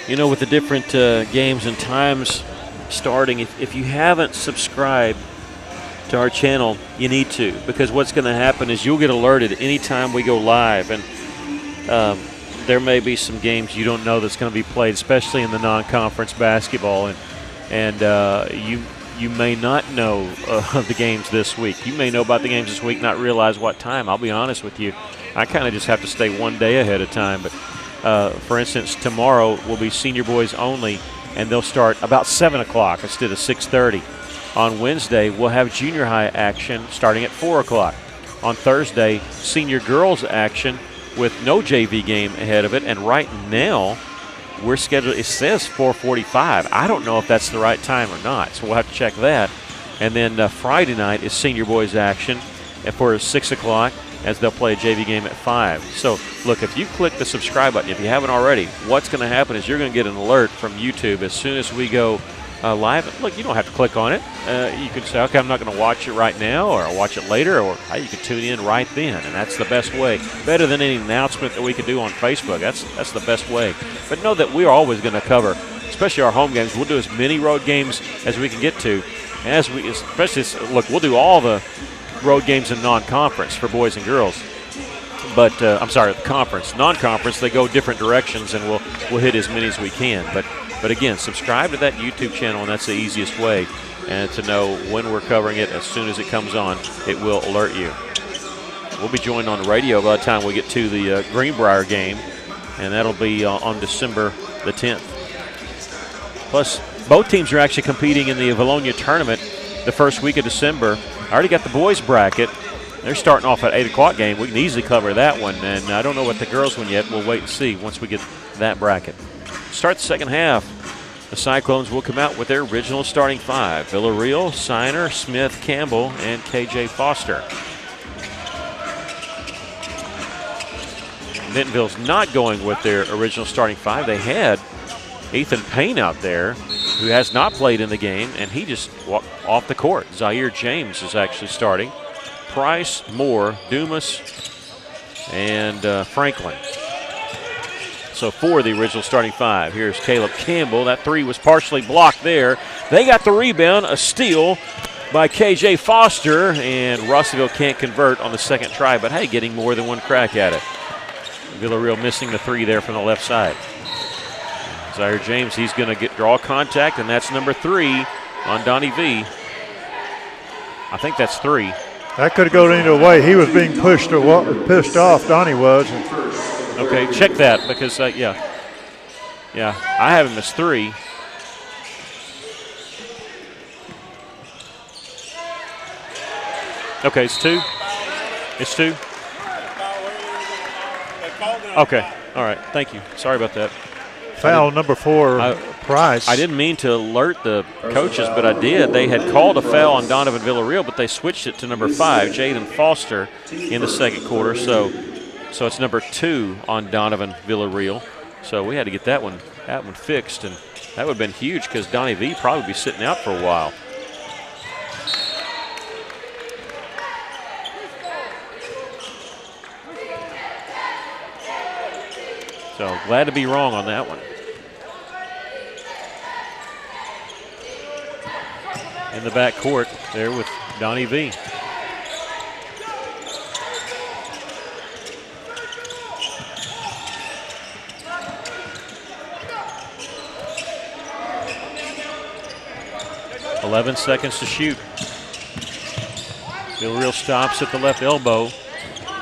You know, with the different games and times starting, if you haven't subscribed to our channel, you need to, because what's going to happen is you'll get alerted anytime we go live, and there may be some games you don't know that's going to be played, especially in the non-conference basketball, and you may not know of the games this week. You may know about the games this week, not realize what time. I'll be honest with you, I kind of just have to stay one day ahead of time, but for instance, tomorrow will be senior boys only, and they'll start about 7 o'clock instead of 6:30. On Wednesday, we'll have junior high action starting at 4 o'clock. On Thursday, senior girls action with no JV game ahead of it, and right now we're scheduled, it says 4:45. I don't know if that's the right time or not, so we'll have to check that. And then Friday night is senior boys action for 6 o'clock, as they'll play a JV game at 5. So, look, if you click the subscribe button, if you haven't already, what's going to happen is you're going to get an alert from YouTube as soon as we go live. Look, you don't have to click on it. You can say, okay, I'm not going to watch it right now, or I'll watch it later, or hey, you can tune in right then, and that's the best way. Better than any announcement that we could do on Facebook. That's the best way. But know that we're always going to cover, especially our home games. We'll do as many road games as we can get to. Look, we'll do all the road games in non-conference for boys and girls, but I'm sorry, the conference. Non-conference, they go different directions, and we'll hit as many as we can. But again, subscribe to that YouTube channel, and that's the easiest way, and to know when we're covering it. As soon as it comes on, it will alert you. We'll be joined on the radio by the time we get to the Greenbrier game and that'll be on December the 10th. Plus, both teams are actually competing in the Avalonia tournament the first week of December. I already got the boys bracket. They're starting off at 8 o'clock game. We can easily cover that one, and I don't know what the girls one yet. We'll wait and see once we get that bracket. Start the second half. The Cyclones will come out with their original starting five: Villarreal, Siner, Smith, Campbell, and KJ Foster. Bentonville's not going with their original starting five. They had Ethan Payne out there, who has not played in the game, and he just walked off the court. Zaire James is actually starting. Price, Moore, Dumas, and Franklin. So for the original starting five, here's Caleb Campbell. That three was partially blocked there. They got the rebound, a steal by KJ Foster, and Russellville can't convert on the second try, but hey, getting more than one crack at it. Villarreal missing the three there from the left side. Zaire James, he's going to draw contact, and that's number 3 on Donnie V. I think that's 3. That could have gone either way. He was being pushed off, Donnie was. Okay, check that because, yeah, I have him as 3. Okay, it's 2. It's 2. Okay, all right, thank you. Sorry about that. Foul number 4, Price. I didn't mean to alert the coaches, but I did. They had called a foul on Donovan Villarreal, but they switched it to number 5, Jaden Foster, in the second quarter. So it's number 2 on Donovan Villarreal. So we had to get that one fixed, and that would have been huge because Donnie V probably be sitting out for a while. So glad to be wrong on that one. In the back court there with Donnie V. .11 seconds to shoot. Villarreal stops at the left elbow.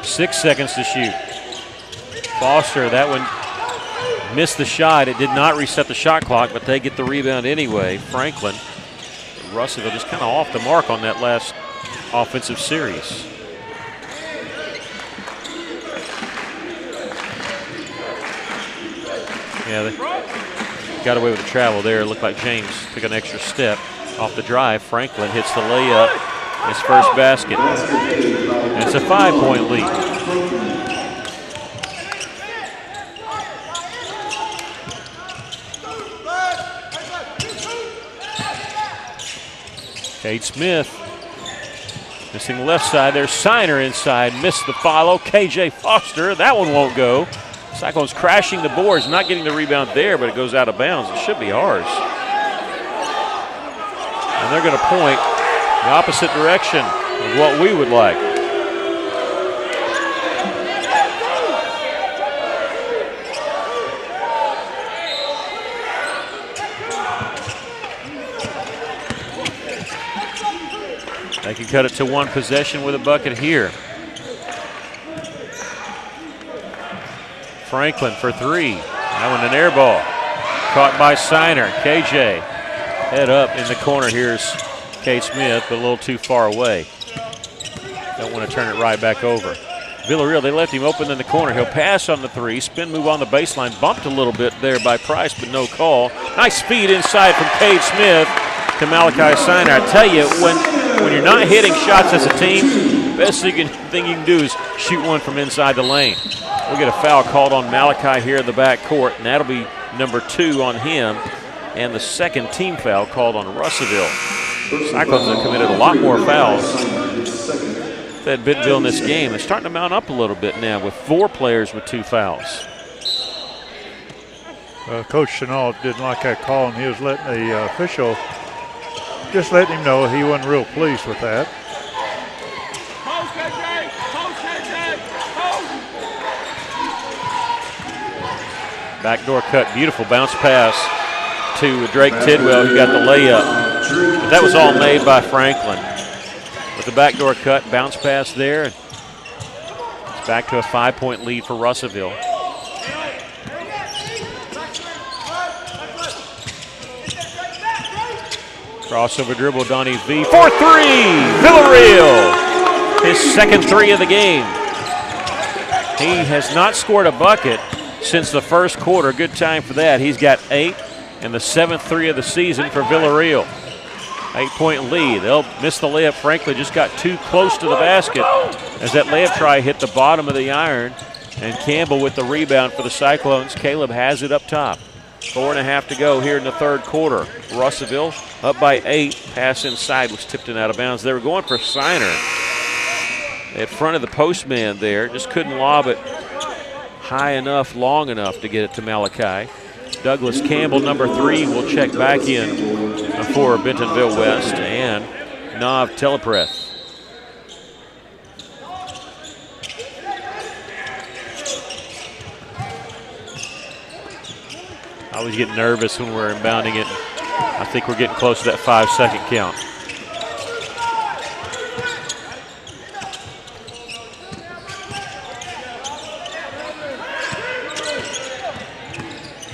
6 seconds to shoot. Foster, that one missed the shot. It did not reset the shot clock, but they get the rebound anyway. Franklin. Russellville just kind of off the mark on that last offensive series. Yeah, they got away with the travel there. It looked like James took an extra step off the drive. Franklin hits the layup, his first basket. And it's a 5-point lead. Cade Smith missing the left side. There's Siner inside. Missed the follow. KJ Foster. That one won't go. Cyclones crashing the boards. Not getting the rebound there, but it goes out of bounds. It should be ours. And they're going to point the opposite direction of what we would like. They can cut it to one possession with a bucket here. Franklin for 3. That one an air ball. Caught by Siner. KJ head up in the corner. Here's Cade Smith, but a little too far away. Don't want to turn it right back over. Villarreal, they left him open in the corner. He'll pass on the 3. Spin move on the baseline. Bumped a little bit there by Price, but no call. Nice feed inside from Cade Smith to Malachi Siner. I tell you, when you're not hitting shots as a team, best thing you can do is shoot one from inside the lane. We'll get a foul called on Malachi here in the back court, and that'll be number 2 on him, and the second team foul called on Russellville. Cyclones have committed a lot more fouls than Bentonville in this game. They're starting to mount up a little bit now with 4 players with 2 fouls. Coach Chenal didn't like that call, and he was letting the official just letting him know he wasn't real pleased with that. Backdoor cut, beautiful bounce pass to Drake Tidwell, who got the layup. But that was all made by Franklin. With the backdoor cut, bounce pass there. It's back to a 5-point lead for Russellville. Crossover dribble, Donnie V for three. Villarreal, his second three of the game. He has not scored a bucket since the first quarter. Good time for that. He's got 8 and the 7th three of the season for Villarreal. 8-point lead. They'll miss the layup. Franklin just got too close to the basket as that layup try hit the bottom of the iron. And Campbell with the rebound for the Cyclones. Caleb has it up top. 4.5 to go here in the third quarter. Russellville up by 8. Pass inside was tipped and out of bounds. They were going for Signer in front of the postman there. Just couldn't lob it high enough, long enough to get it to Malachi. Douglas Campbell, number 3, will check back in for Bentonville West, and Nav Telepreth. I always get nervous when we're inbounding it. I think we're getting close to that 5-second count.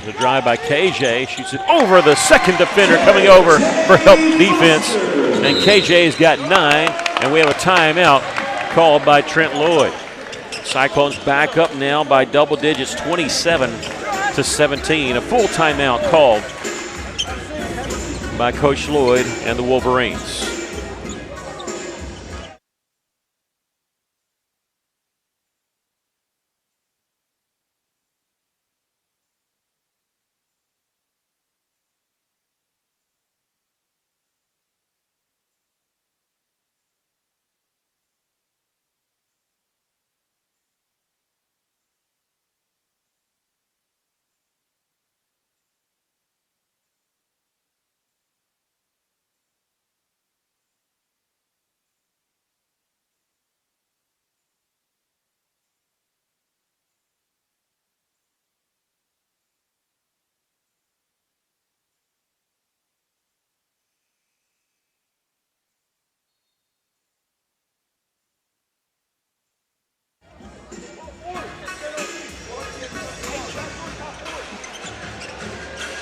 The drive by KJ, shoots it over the second defender coming over for help defense. And KJ's got 9, and we have a timeout called by Trent Lloyd. Cyclones back up now by double digits, 27-17. A full timeout called by Coach Lloyd and the Wolverines.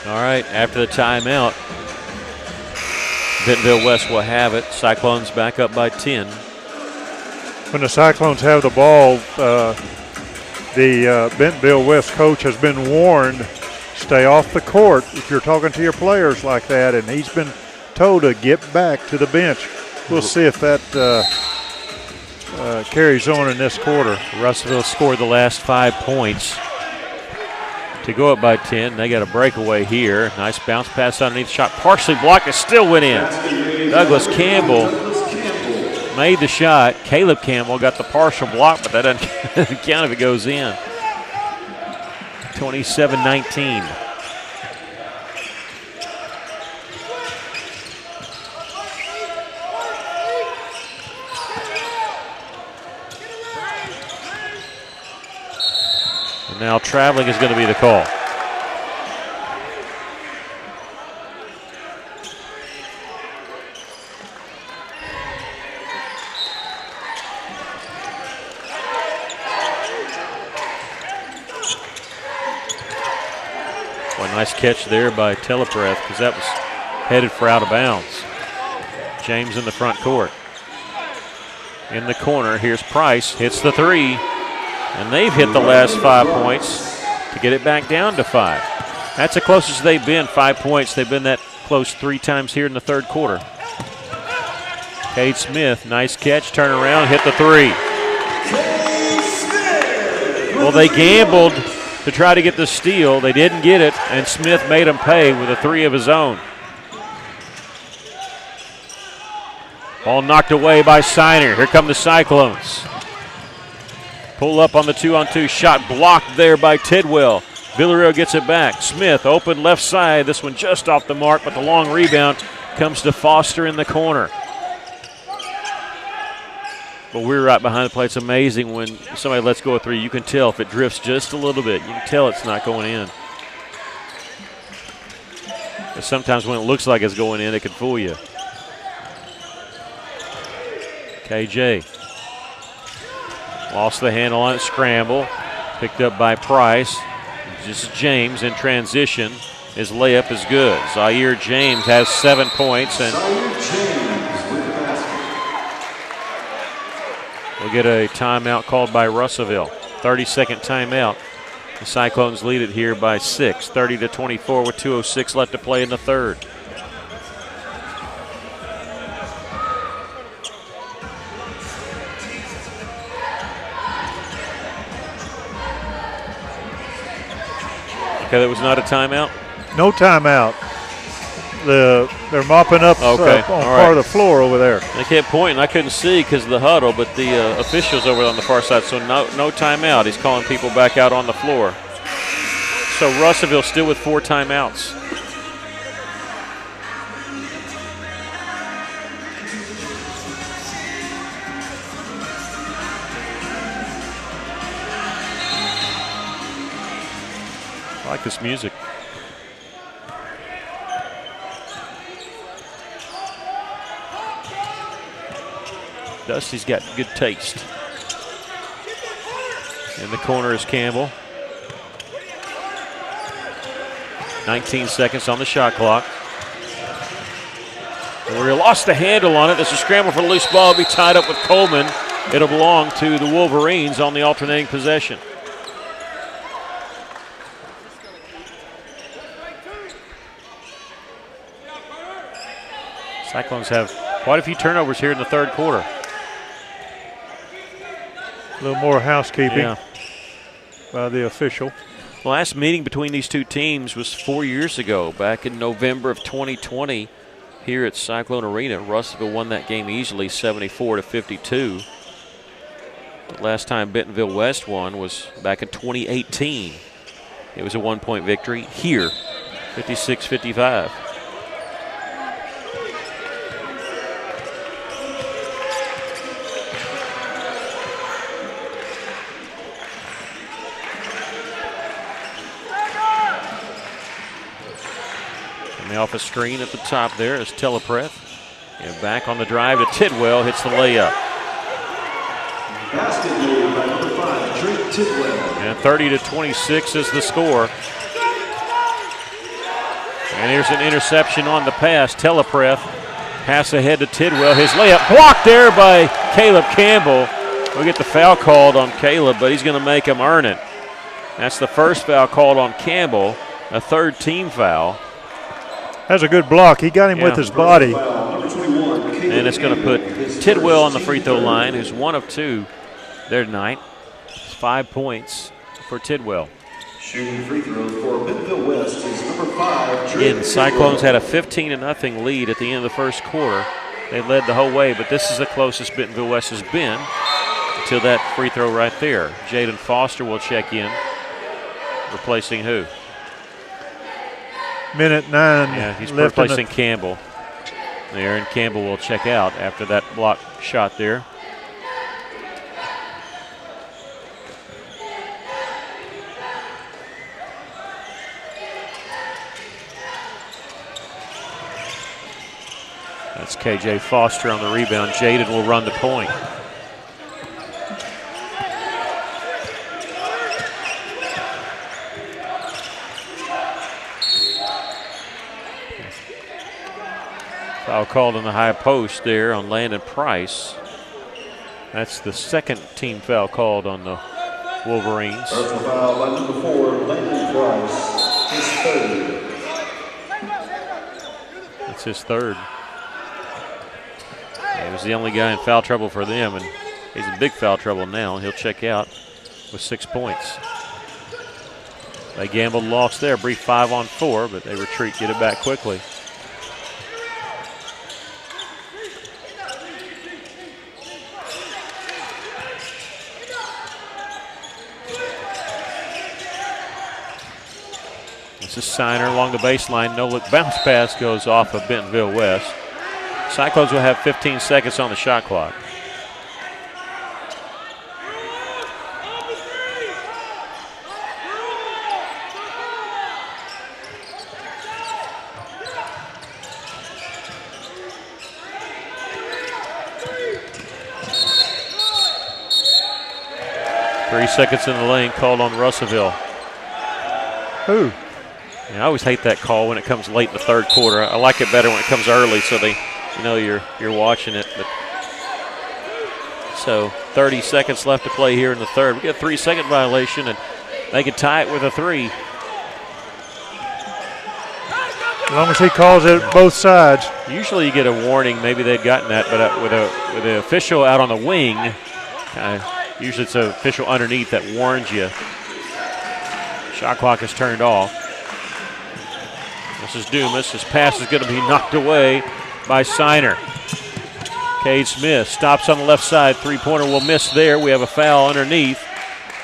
All right, after the timeout, Bentonville West will have it. Cyclones back up by 10. When the Cyclones have the ball, the Bentonville West coach has been warned, stay off the court if you're talking to your players like that, and he's been told to get back to the bench. We'll see if that carries on in this quarter. Russellville scored the last 5 points to go up by 10. They got a breakaway here. Nice bounce pass underneath, shot partially blocked. It still went in. Douglas Campbell made the shot. Caleb Campbell got the partial block, but that doesn't count if it goes in. 27-19. Now traveling is going to be the call. Boy, nice catch there by Telepreth because that was headed for out of bounds. James in the front court. In the corner, here's Price, hits the 3. And they've hit the last 5 points to get it back down to 5. That's the closest they've been, 5 points. They've been that close 3 times here in the third quarter. Cade Smith, nice catch, turn around, hit the 3. Well, they gambled to try to get the steal. They didn't get it, and Smith made them pay with a 3 of his own. Ball knocked away by Signer. Here come the Cyclones. Pull up on the 2-on-2 shot, blocked there by Tidwell. Villarreal gets it back. Smith open left side. This one just off the mark, but the long rebound comes to Foster in the corner. But we're right behind the play. It's amazing when somebody lets go of 3. You can tell if it drifts just a little bit. You can tell it's not going in. But sometimes when it looks like it's going in, it can fool you. KJ. Lost the handle on it, scramble. Picked up by Price. This is James in transition. His layup is good. Zaire James has 7 points, and Zaire James with the basket. we'll get a timeout called by Russellville. 30-second timeout. The Cyclones lead it here by 6, 30-24 with 2:06 left to play in the third. Okay, that was not a timeout? No timeout. They're mopping up on part of the floor over there. They kept pointing. I couldn't see because of the huddle, but the officials over on the far side, so no timeout. He's calling people back out on the floor. So Russellville still with 4 timeouts. I like this music. Dusty's got good taste. In the corner is Campbell. 19 seconds on the shot clock. Warrior lost the handle on it. There's a scramble for the loose ball. It'll be tied up with Coleman. It'll belong to the Wolverines on the alternating possession. Cyclones have quite a few turnovers here in the third quarter. A little more housekeeping by the official. The last meeting between these two teams was 4 years ago, back in November of 2020 here at Cyclone Arena. Russellville won that game easily, 74-52. The last time Bentonville West won was back in 2018. It was a 1-point victory here, 56-55. Off a screen at the top there is Telepreth. And back on the drive to Tidwell, hits the layup. Basket made by number 5, Drake Tidwell. And 30-26 is the score. And here's an interception on the pass. Telepreth pass ahead to Tidwell. His layup blocked there by Caleb Campbell. We'll get the foul called on Caleb, but he's going to make him earn it. That's the first foul called on Campbell, a third team foul. That's a good block. He got him with his body. And it's going to put Tidwell on the free throw line, who's 1 of 2 there tonight. 5 points for Tidwell. Shooting free throws for Bentonville West is number 5, Again, Cyclones had a 15-0 lead at the end of the first quarter. They led the whole way, but this is the closest Bentonville West has been until that free throw right there. Jaden Foster will check in, replacing who? Minute 9. Yeah, he's replacing Campbell there, and Campbell will check out after that block shot there. That's KJ Foster on the rebound. Jaden will run the point. Foul called in the high post there on Landon Price. That's the second team foul called on the Wolverines. Personal foul by number 4, Landon Price, his third. That's his third. He was the only guy in foul trouble for them, and he's in big foul trouble now. He'll check out with 6 points. They gambled, lost there, brief 5-on-4, but they retreat, get it back quickly. This is Signer along the baseline. No-look bounce pass goes off of Bentonville West. Cyclones will have 15 seconds on the shot clock. Three seconds in the lane called on Russellville. Who? And I always hate that call when it comes late in the third quarter. I like it better when it comes early, so you're watching it. But so 30 seconds left to play here in the third. We got a 3-second violation, and they can tie it with a 3. As long as he calls it both sides. Usually you get a warning. Maybe they'd gotten that, but with the official out on the wing, usually it's an official underneath that warns you. Shot clock is turned off. This is Dumas. His pass is going to be knocked away by Siner. Cade Smith stops on the left side. Three-pointer will miss there. We have a foul underneath,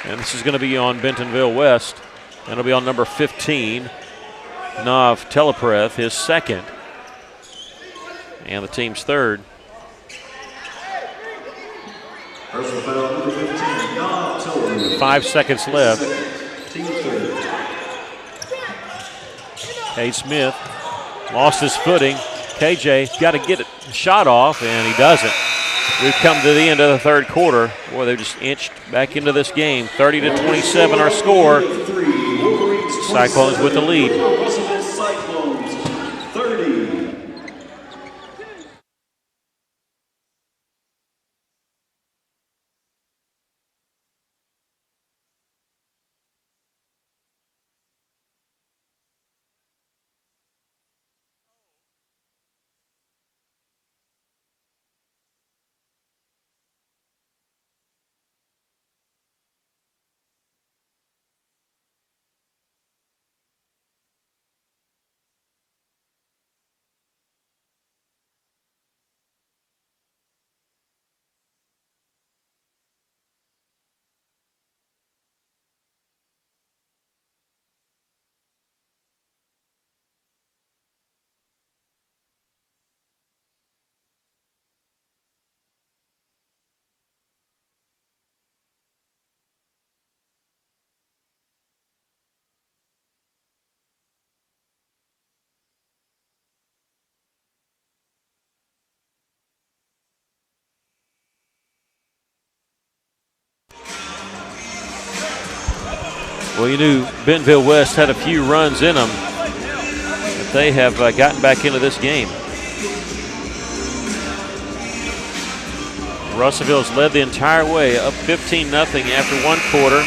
and this is going to be on Bentonville West. That'll be on number 15. Nav Telepreth, his second, and the team's third. Personal foul number 15, Nav Telepreth. 5 seconds left. Team third. Cade Smith lost his footing. KJ got to get it shot off, and he doesn't. We've come to the end of the third quarter. Boy, they've just inched back into this game. 30-27 our score. Cyclones with the lead. Cyclones 30. Well, you knew Bentonville West had a few runs in them, but they have gotten back into this game. Russellville's led the entire way, up 15-0 after one quarter,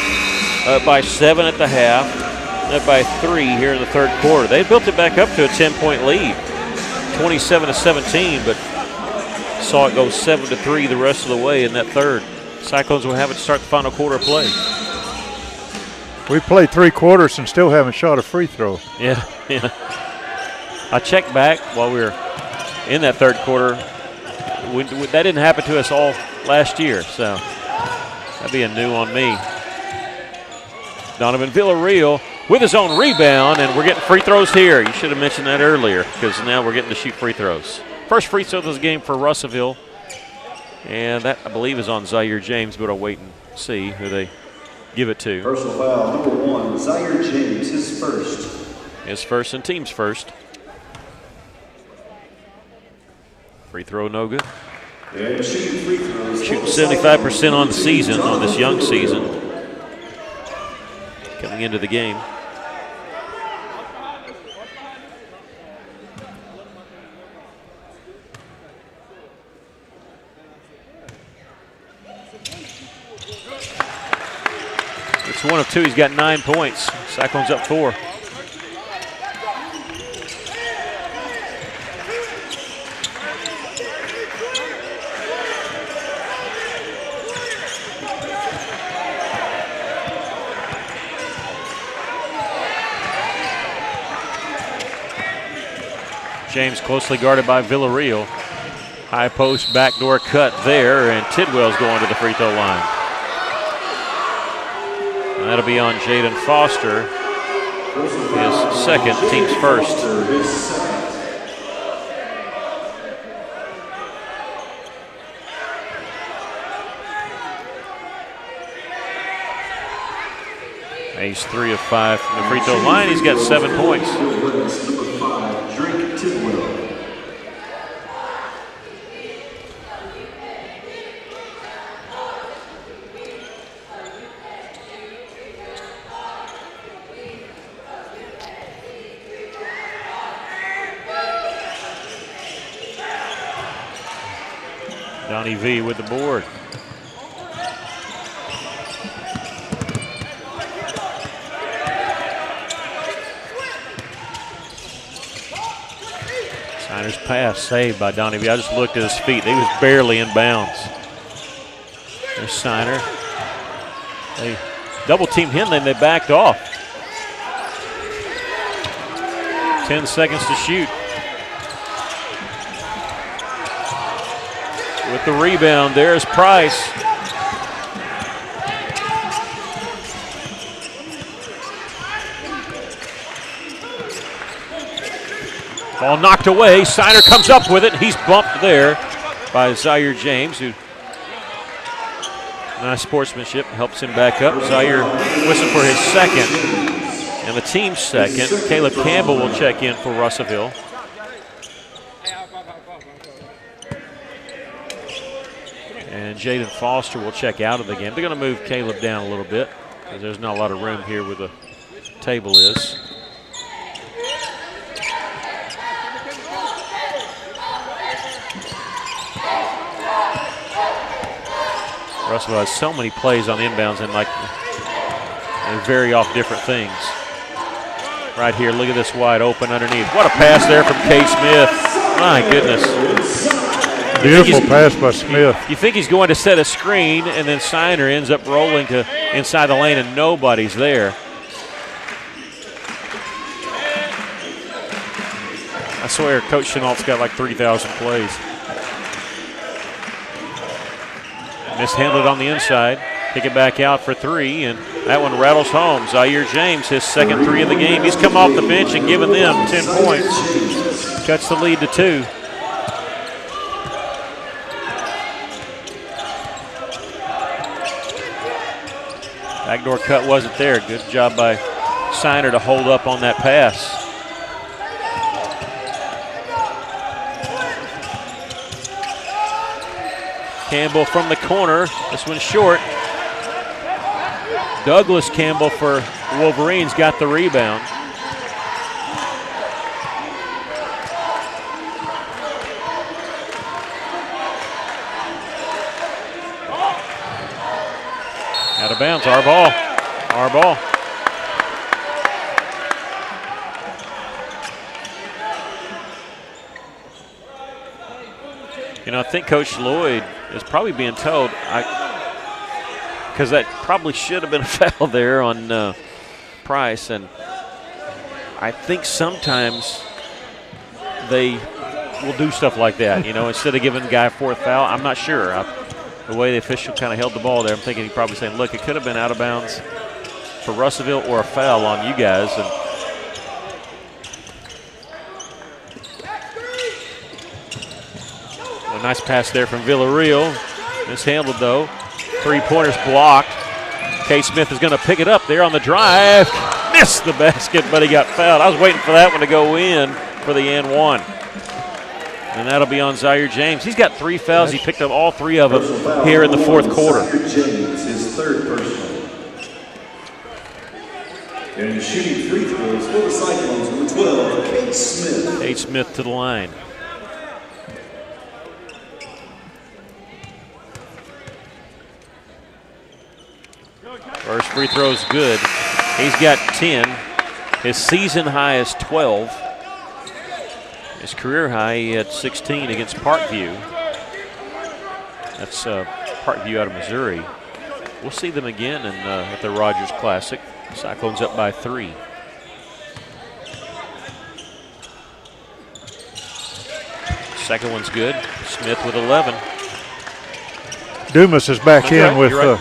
up by 7 at the half, up by 3 here in the third quarter. They built it back up to a 10-point lead, 27-17, but saw it go 7-3 the rest of the way in that third. Cyclones will have it start the final quarter of play. We played 3 quarters and still haven't shot a free throw. Yeah. I checked back while we were in that third quarter. That didn't happen to us all last year, so that'd be a new on me. Donovan Villarreal with his own rebound, and we're getting free throws here. You should have mentioned that earlier, because now we're getting to shoot free throws. First free throw of this game for Russellville, and that, I believe, is on Zaire James, but I'll wait and see who they give it to. Personal foul number 1, Zaire James, his first. His first and team's first. Free throw no good. And shooting free throws. Shooting 75% on the season, on this young season, coming into the game. It's 1 of 2. He's got 9 points. Cyclones up 4. James closely guarded by Villarreal. High post backdoor cut there, and Tidwell's going to the free throw line. And that'll be on Jaden Foster, his second, team's first. He's 3 of 5 from the free throw line. He's got 7 points. Donnie V with the board. Siner's pass saved by Donnie V. I just looked at his feet. He was barely in bounds. There's Siner. They double-teamed him, then they backed off. 10 seconds to shoot. With the rebound, there's Price. Ball knocked away. Siner comes up with it. He's bumped there by Zaire James, who nice sportsmanship helps him back up. Zaire whistling for his second and the team's second. Caleb Campbell will check in for Russellville. And Jaden Foster will check out of the game. They're going to move Caleb down a little bit because there's not a lot of room here where the table is. Russellville has so many plays on inbounds and they vary off different things. Right here, look at this wide open underneath. What a pass there from Kate Smith. My goodness. Beautiful pass by Smith. You think he's going to set a screen, and then Siner ends up rolling to inside the lane, and nobody's there. I swear, Coach Chenault's got like 3,000 plays. Mishandled on the inside. Kick it back out for three, and that one rattles home. Zaire James, his second three of the game. He's come off the bench and given them 10 points. Cuts the lead to 2. Backdoor cut wasn't there. Good job by Siner to hold up on that pass. Campbell from the corner. This one's short. Douglas Campbell for the Wolverines got the rebound. Out of bounds, our ball. Our ball. You know, I think Coach Lloyd is probably being told, because that probably should have been a foul there on Price, and I think sometimes they will do stuff like that, you know, instead of giving the guy a fourth foul. I'm not sure. The way the official kind of held the ball there, I'm thinking he's probably saying, look, it could have been out of bounds for Russellville or a foul on you guys. And a nice pass there from Villarreal. Mishandled, though. Three-pointers blocked. Kay Smith is going to pick it up there on the drive. Missed the basket, but he got fouled. I was waiting for that one to go in for the and one. And that'll be on Zaire James. He's got 3 fouls. He picked up all 3 of them here in the fourth quarter. Zaire James, his third personal. And shooting free throws for the Cyclones, number 12, Kate Smith. Kate Smith to the line. First free throw's good. He's got 10. His season high is 12. His career high, he had 16 against Parkview. That's Parkview out of Missouri. We'll see them again at the Rogers Classic. Cyclones up by 3. Second one's good. Smith with 11. Dumas is back in with They're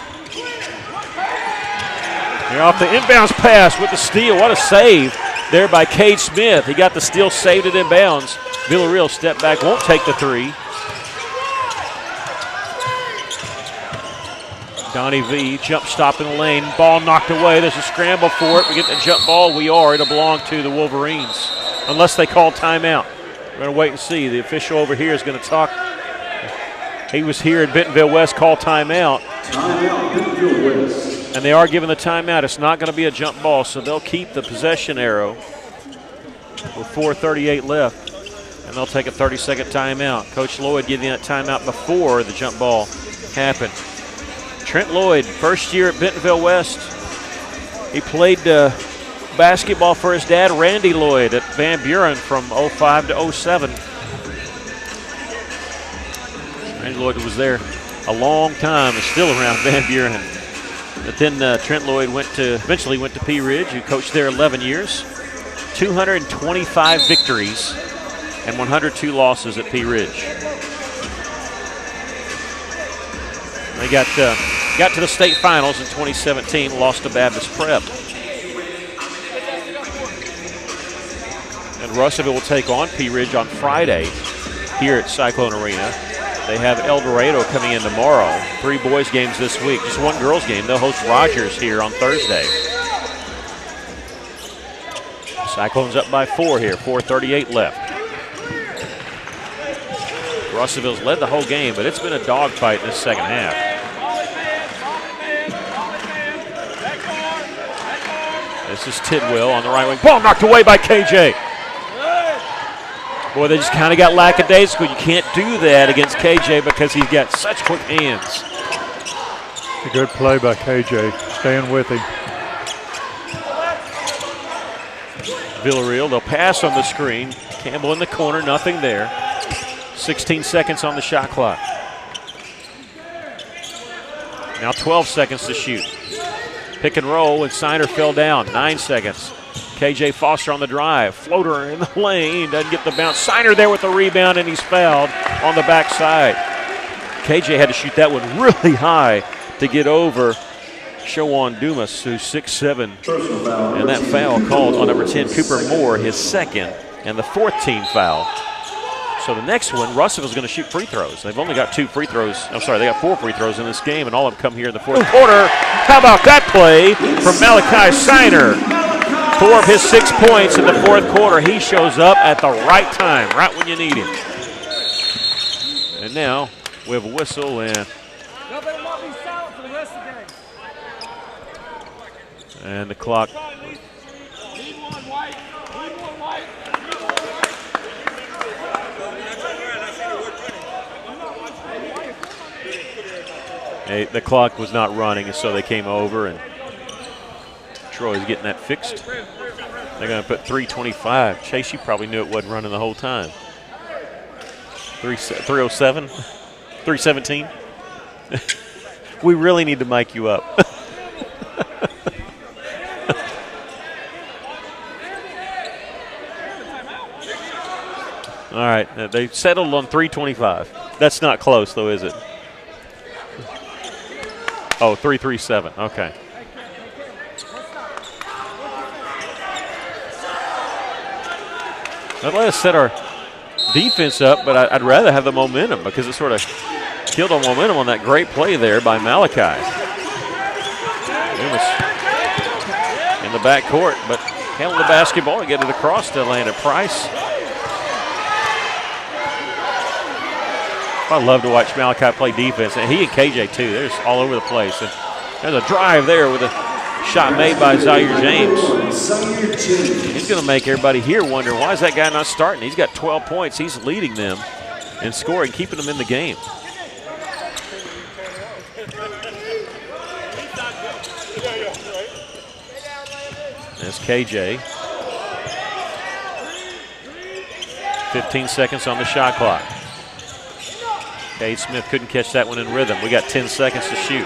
off the inbounds pass with the steal. What a save there by Cade Smith. He got the steal, saved it inbounds. Villarreal step back, won't take the 3. Donnie V, jump stop in the lane. Ball knocked away. There's a scramble for it. We get the jump ball. We are. It'll belong to the Wolverines, unless they call timeout. We're going to wait and see. The official over here is going to talk. He was here in Bentonville West, call timeout. Timeout, Bentonville West. And they are giving the timeout. It's not going to be a jump ball, so they'll keep the possession arrow with 4:38 left. And they'll take a 30-second timeout. Coach Lloyd giving that timeout before the jump ball happened. Trent Lloyd, first year at Bentonville West. He played basketball for his dad, Randy Lloyd, at Van Buren from 05 to 07. Randy Lloyd was there a long time and still around Van Buren. But then Trent Lloyd eventually went to Pea Ridge, who coached there 11 years. 225 victories and 102 losses at Pea Ridge. They got to the state finals in 2017, lost to Baptist Prep. And Russellville will take on Pea Ridge on Friday here at Cyclone Arena. They have El Dorado coming in tomorrow. 3 boys games this week, just 1 girls game. They'll host Rogers here on Thursday. Cyclones up by 4 here, 4:38 left. Russellville's led the whole game, but it's been a dogfight in this second half. This is Tidwell on the right wing. Ball knocked away by KJ. Boy, they just kind of got lackadaisical. You can't do that against KJ because he's got such quick hands. A good play by KJ, staying with him. Villarreal, they'll pass on the screen. Campbell in the corner, nothing there. 16 seconds on the shot clock. Now 12 seconds to shoot. Pick and roll, and Siner fell down. 9 seconds. KJ Foster on the drive. Floater in the lane, doesn't get the bounce. Siner there with the rebound, and he's fouled on the backside. KJ had to shoot that one really high to get over Shawan Dumas, who's 6'7", and that foul called on number 10, Cooper Moore, his second, and the 4th team foul. So the next one, Russellville's going to shoot free throws. They've only got 2 free throws. I'm sorry, they got 4 free throws in this game, and all of them come here in the 4th quarter. How about that play from Malachi Siner? 4 of his 6 points in the 4th quarter. He shows up at the right time, right when you need him. And now we have a whistle, and the clock. The clock was not running, so they came over, and Troy's getting that fixed. They're going to put 3:25. Chase, you probably knew it wasn't running the whole time. 3:07, 3:17. We really need to mic you up. All right, they settled on 3:25. That's not close, though, is it? Oh, 3:37. Okay. I'd let us set our defense up, but I'd rather have the momentum because it sort of killed our momentum on that great play there by Malachi. Dumas in the backcourt, but handled the basketball and get it across to Landon Price. I love to watch Malachi play defense, and he and KJ too. They're just all over the place. And there's a drive there with a shot made by Zaire James. He's going to make everybody here wonder, why is that guy not starting? He's got 12 points. He's leading them in scoring, keeping them in the game. That's KJ. 15 seconds on the shot clock. Cade Smith couldn't catch that one in rhythm. We got 10 seconds to shoot.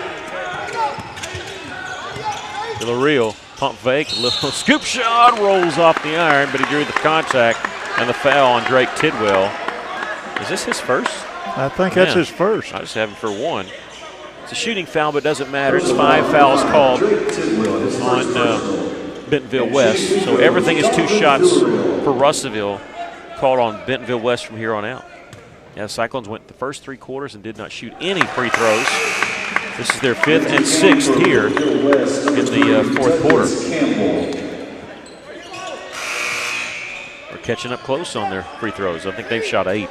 Villarreal, pump fake, little scoop shot, rolls off the iron, but he drew the contact and the foul on Drake Tidwell. Is this his first? I think that's his first. I just have him for 1. It's a shooting foul, but it doesn't matter. It's 5 fouls called on Bentonville West. So everything is 2 shots for Russellville called on Bentonville West from here on out. Yeah, the Cyclones went the first 3 quarters and did not shoot any free throws. This is their 5th and 6th here in the 4th quarter. We're catching up close on their free throws. I think they've shot 8.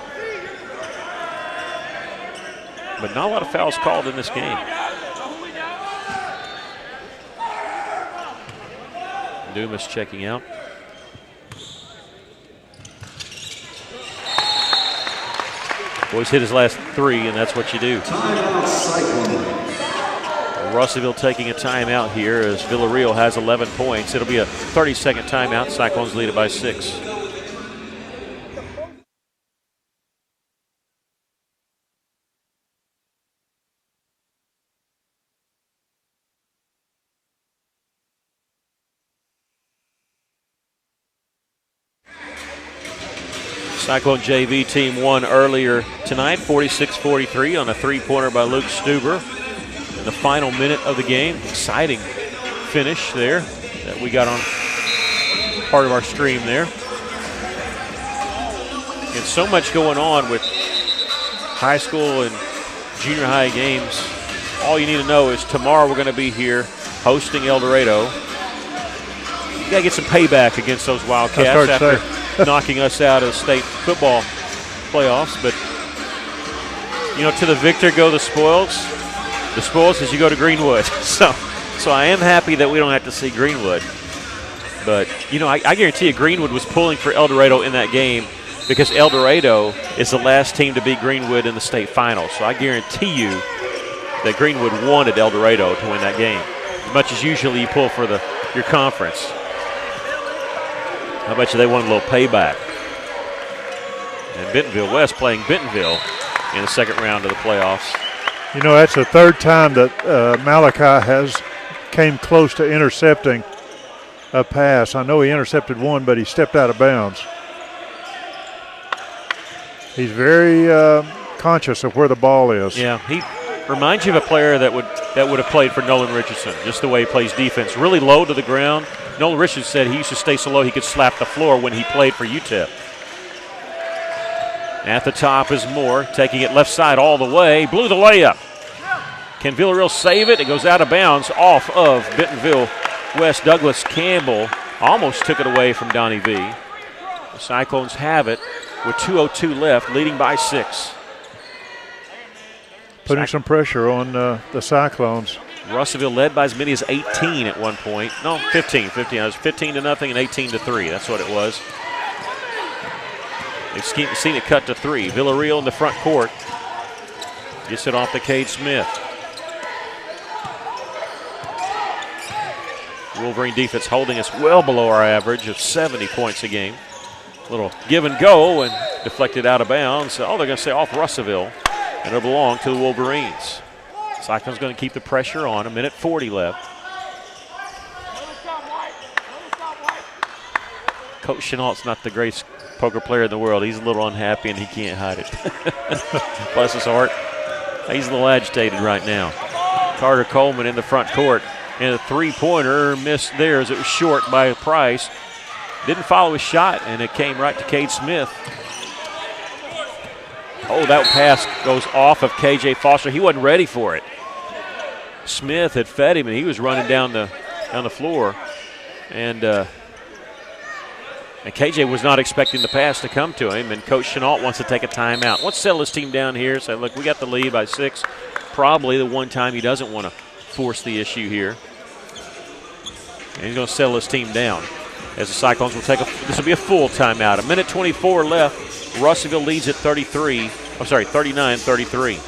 But not a lot of fouls called in this game. Dumas checking out. Boys hit his last 3, and that's what you do. Timeout, Cyclones. Russellville taking a timeout here as Villarreal has 11 points. It'll be a 30-second timeout. Cyclones lead it by 6. Cyclone JV team won earlier tonight, 46-43 on a 3-pointer by Luke Stuber. In the final minute of the game, exciting finish there that we got on part of our stream there. And so much going on with high school and junior high games. All you need to know is tomorrow we're going to be here hosting El Dorado. You got to get some payback against those Wildcats after knocking us out of the state football playoffs. But, you know, to the victor go the spoils. The spoils as you go to Greenwood. So I am happy that we don't have to see Greenwood. But, you know, I guarantee you Greenwood was pulling for El Dorado in that game because El Dorado is the last team to beat Greenwood in the state finals. So I guarantee you that Greenwood wanted El Dorado to win that game, as much as usually you pull for your conference. I bet you they want a little payback. And Bentonville West playing Bentonville in the second round of the playoffs. You know, that's the third time that Malachi came close to intercepting a pass. I know he intercepted one, but he stepped out of bounds. He's very conscious of where the ball is. Yeah, he reminds you of a player that would have played for Nolan Richardson, just the way he plays defense. Really low to the ground. Nolan Richardson said he used to stay so low he could slap the floor when he played for UTEP. At the top is Moore, taking it left side all the way. Blew the layup. Can Villarreal save it? It goes out of bounds off of Bentonville West. Douglas Campbell almost took it away from Donnie V. The Cyclones have it with 2:02 left, leading by 6. Putting some pressure on the Cyclones. Russellville led by as many as 18 at one point. No, 15. It was 15-0 and 18-3. That's what it was. They've seen it cut to 3. Villarreal in the front court. Gets it off to Cade Smith. Wolverine defense holding us well below our average of 70 points a game. Little give and go and deflected out of bounds. Oh, they're going to say off Russellville, and it'll belong to the Wolverines. Cyclones going to keep the pressure on. 1:40 left. Coach Chenault's not the greatest poker player in the world. He's a little unhappy and he can't hide it. Bless his heart. He's a little agitated right now. Carter Coleman in the front court. And a 3-pointer missed there as it was short by Price. Didn't follow his shot, and it came right to Cade Smith. Oh, that pass goes off of KJ Foster. He wasn't ready for it. Smith had fed him, and he was running down the floor. And KJ was not expecting the pass to come to him, and Coach Chenault wants to take a timeout. Wants to settle his team down here. Say, look, we got the lead by 6. Probably the one time he doesn't want to force the issue here. And he's going to settle his team down as the Cyclones will take this will be a full timeout. 1:24 left. Russellville leads at 39-33.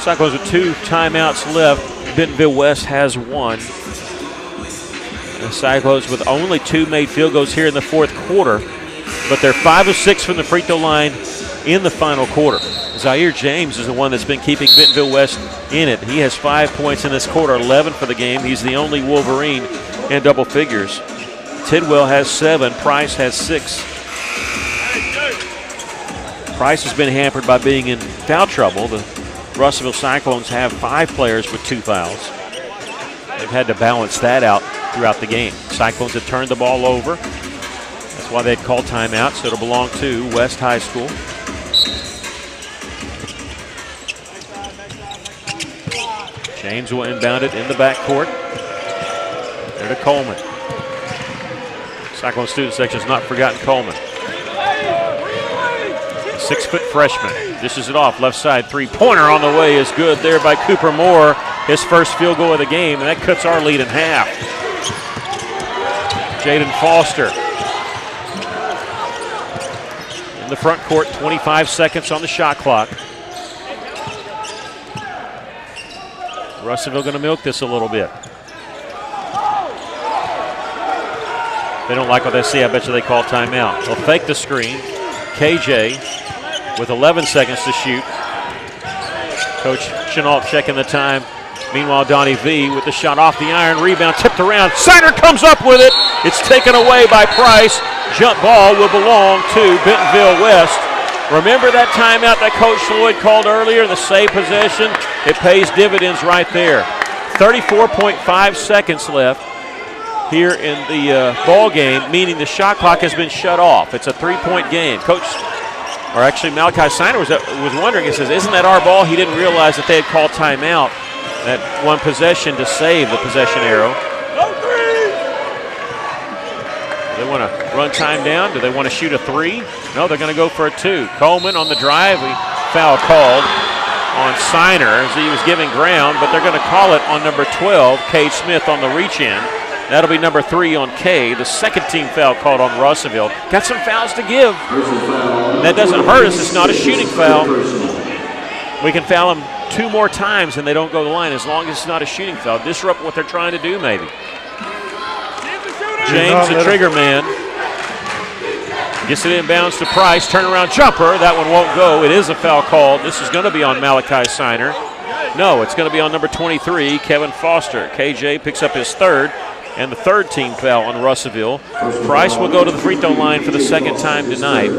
Cyclones with 2 timeouts left. Bentonville West has 1. The Cyclones with only 2 made field goals here in the fourth quarter, but they're 5 of 6 from the free throw line in the final quarter. Zaire James is the one that's been keeping Bentonville West in it. He has 5 points in this quarter, 11 for the game. He's the only Wolverine in double figures. Tidwell has 7. Price has 6. Price has been hampered by being in foul trouble. The Russellville Cyclones have 5 players with 2 fouls. They've had to balance that out throughout the game. Cyclones have turned the ball over. That's why they'd call timeout, so it'll belong to West High School. James will inbound it in the backcourt. There to Coleman. Cyclone student section has not forgotten Coleman. 6-foot freshman. Dishes it off, left side three-pointer on the way is good there by Cooper Moore. His first field goal of the game, and that cuts our lead in half. Jaden Foster in the front court, 25 seconds on the shot clock. Russellville going to milk this a little bit. They don't like what they see. I bet you they call timeout. They'll fake the screen. KJ with 11 seconds to shoot. Coach Chenault checking the time. Meanwhile, Donnie V with the shot off the iron. Rebound tipped around. Siner comes up with it. It's taken away by Price. Jump ball will belong to Bentonville West. Remember that timeout that Coach Floyd called earlier, the save possession? It pays dividends right there. 34.5 seconds left here in the ball game, meaning the shot clock has been shut off. It's a 3-point game. Malachi Siner was wondering, he says, isn't that our ball? He didn't realize that they had called timeout. That one possession to save the possession arrow. Do they want to run time down? Do they want to shoot a three? No, they're going to go for a two. Coleman on the drive. Foul called on Siner as he was giving ground, but they're going to call it on number 12, Cade Smith, on the reach-in. That'll be number 3 on K. The second team foul called on Russellville. Got some fouls to give. That doesn't hurt us. It's not a shooting foul. We can foul them 2 more times and they don't go to the line as long as it's not a shooting foul. Disrupt what they're trying to do, maybe. James, the trigger man, gets it inbounds to Price. Turnaround jumper. That one won't go. It is a foul called. This is going to be on Malachi Siner. No, it's going to be on number 23, Kevin Foster. KJ picks up his third. And the third team foul on Russellville. Price will go to the free throw line for the second time tonight.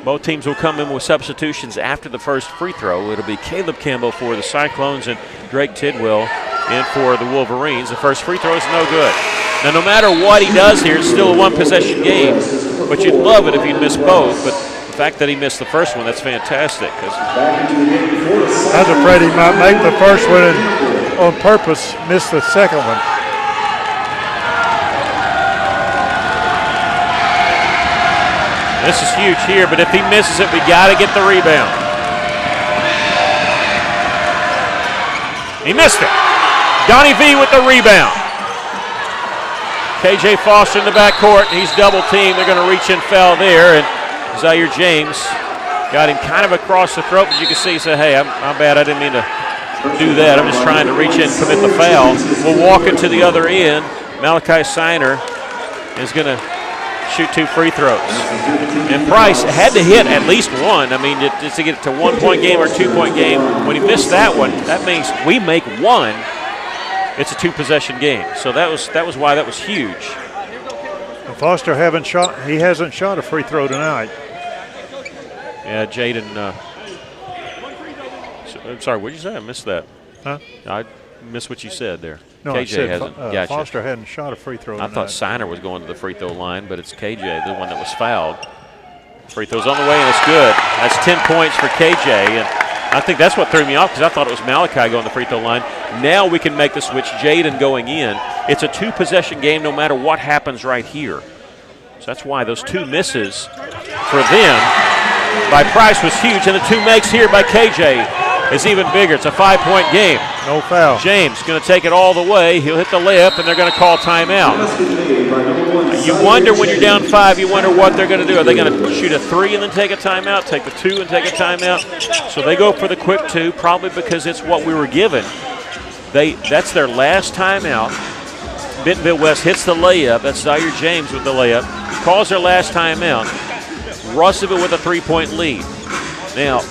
Both teams will come in with substitutions after the first free throw. It'll be Caleb Campbell for the Cyclones and Drake Tidwell in for the Wolverines. The first free throw is no good. Now, no matter what he does here, it's still a one-possession game. But you'd love it if he'd miss both. But the fact that he missed the first one, that's fantastic. I was afraid he might make the first one and on purpose miss the second one. This is huge here, but if he misses it, we got to get the rebound. He missed it. Donnie V with the rebound. KJ Foster in the backcourt. He's double teamed. They're going to reach and foul there, and Zaire James got him kind of across the throat, but you can see he said, hey, I'm bad. I didn't mean to do that. I'm just trying to reach in and commit the foul. We'll walk it to the other end. Malachi Siner is going to shoot 2 free throws. And Price had to hit at least one. I mean, just to get it to 1-point game or 2-point game. When he missed that one, that means we make one. It's a 2-possession game. So that was why that was huge. And Foster hasn't shot a free throw tonight. Yeah, Jaden. I'm sorry, what did you say? I missed that. Huh? I missed what you said there. No, KJ I said hasn't. Gotcha. Foster hadn't shot a free throw tonight. I thought Siner was going to the free throw line, but it's KJ, the one that was fouled. Free throw's on the way, and it's good. That's 10 points for KJ, and I think that's what threw me off because I thought it was Malachi going to the free throw line. Now we can make the switch, Jaden going in. It's a 2-possession game no matter what happens right here. So that's why those 2 misses for them by Price was huge, and the 2 makes here by KJ is even bigger. It's a 5-point game. No foul. James going to take it all the way. He'll hit the layup, and they're going to call timeout. You wonder when you're down 5, you wonder what they're going to do. Are they going to shoot a 3 and then take a timeout, take the 2 and take a timeout? So they go for the quick 2, probably because it's what we were given. That's their last timeout. Bentonville West hits the layup. That's Zaire James with the layup. Calls their last timeout. Russellville with a 3-point lead. Now,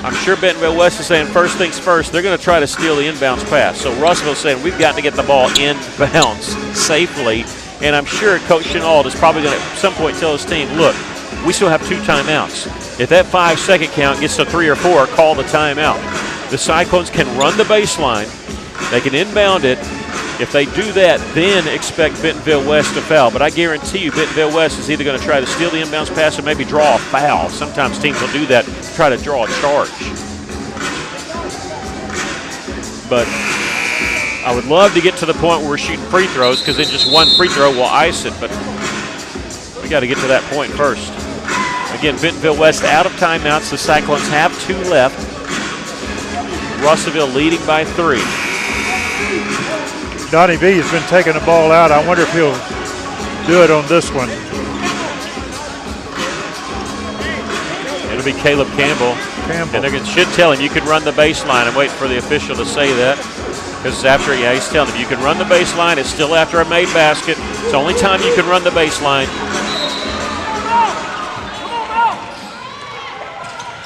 I'm sure Bentonville West is saying first things first. They're going to try to steal the inbounds pass. So Russellville's saying we've got to get the ball inbounds safely. And I'm sure Coach Chenault is probably going to at some point tell his team, look, we still have 2 timeouts. If that 5-second count gets to 3 or 4, call the timeout. The Cyclones can run the baseline. They can inbound it. If they do that, then expect Bentonville West to foul. But I guarantee you Bentonville West is either going to try to steal the inbounds pass or maybe draw a foul. Sometimes teams will do that, try to draw a charge. But I would love to get to the point where we're shooting free throws, because then just one free throw will ice it, but we got to get to that point first. Again, Bentonville West out of timeouts. The Cyclones have 2 left. Russellville leading by 3. Donnie V has been taking the ball out. I wonder if he'll do it on this one. It'll be Caleb Campbell. And they should tell him you can run the baseline. I'm waiting for the official to say that. Because after, he's telling him you can run the baseline. It's still after a made basket. It's the only time you can run the baseline.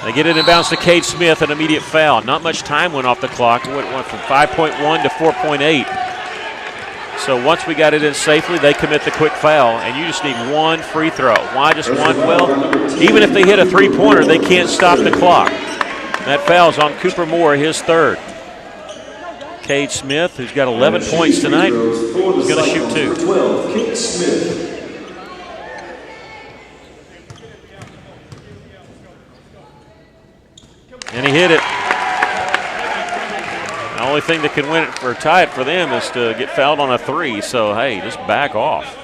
They get it in bounds to Cade Smith, an immediate foul. Not much time went off the clock. It went from 5.1 to 4.8. So once we got it in safely, they commit the quick foul, and you just need one free throw. Why just one? Well, even if they hit a three-pointer, they can't stop the clock. That foul's on Cooper Moore, his 3rd. Cade Smith, who's got 11 points tonight, is going to shoot 2. 12, Cade Smith. And he hit it. The only thing that can win it or tie it for them is to get fouled on a 3. So, hey, just back off.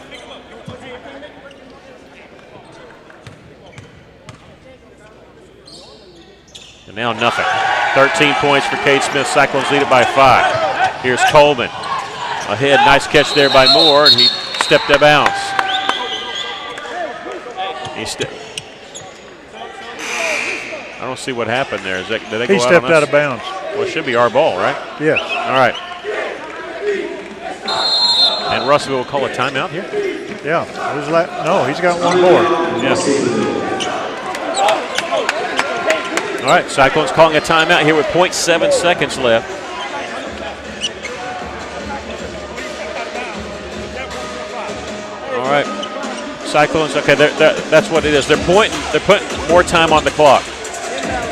And now nothing. 13 points for Cade Smith. Cyclones lead it by 5. Here's Coleman. Ahead, nice catch there by Moore, and he stepped out of bounds. I don't see what happened there. Did they go he stepped out of bounds. Well, it should be our ball, right? Yes. All right. And Russellville will call a timeout here? Yeah. No, he's got one more. Yes. All right, Cyclones calling a timeout here with 0.7 seconds left. All right. Cyclones, okay, that's what it is. They're putting more time on the clock.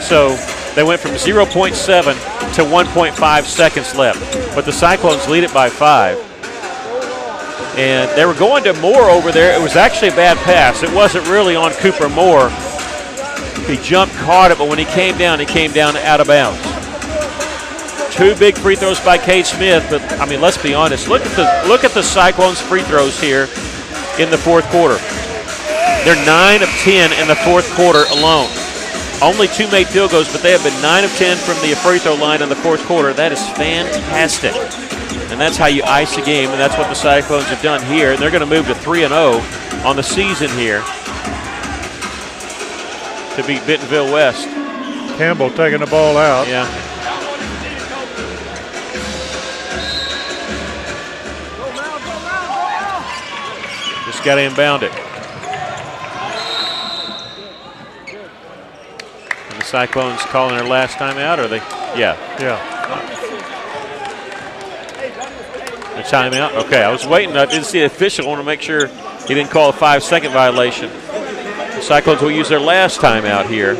So they went from 0.7 to 1.5 seconds left. But the Cyclones lead it by 5. And they were going to Moore over there. It was actually a bad pass. It wasn't really on Cooper Moore. He jumped, caught it, but when he came down out of bounds. 2 big free throws by Cade Smith, but I mean, let's be honest. Look at the Cyclones free throws here in the 4th quarter. They're 9 of 10 in the 4th quarter alone. Only 2 made field goals, but they have been 9 of 10 from the free throw line in the 4th quarter. That is fantastic. And that's how you ice a game, and that's what the Cyclones have done here. They're going to move to 3-0 on the season here to beat Bentonville West. Campbell taking the ball out. Yeah. Just got to inbound it. And the Cyclones calling their last time out, or they? Yeah. Yeah. A timeout? Okay, I was waiting. I didn't see the official. I want to make sure he didn't call a 5-second violation. The Cyclones will use their last timeout here.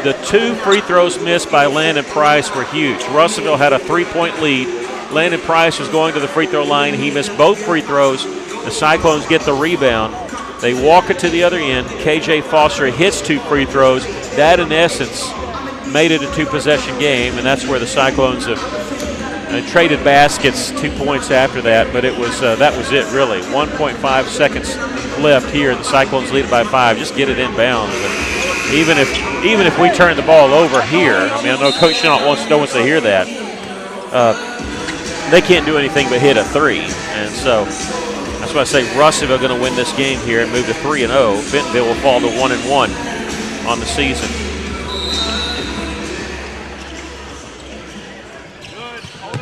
The 2 free throws missed by Landon Price were huge. Russellville had a 3-point lead. Landon Price was going to the free throw line. He missed both free throws. The Cyclones get the rebound. They walk it to the other end. KJ Foster hits 2 free throws. That, in essence, made it a 2-possession game, and that's where the Cyclones have traded baskets 2 points after that, but it was that was it, really. 1.5 seconds left here. The Cyclones lead it by 5. Just get it inbounds. And even if we turn the ball over here, I mean, I know Coach Chenault wants to hear that. They can't do anything but hit a 3, and so that's why I say Russellville going to win this game here and move to 3-0. Bentonville will fall to 1-1 on the season.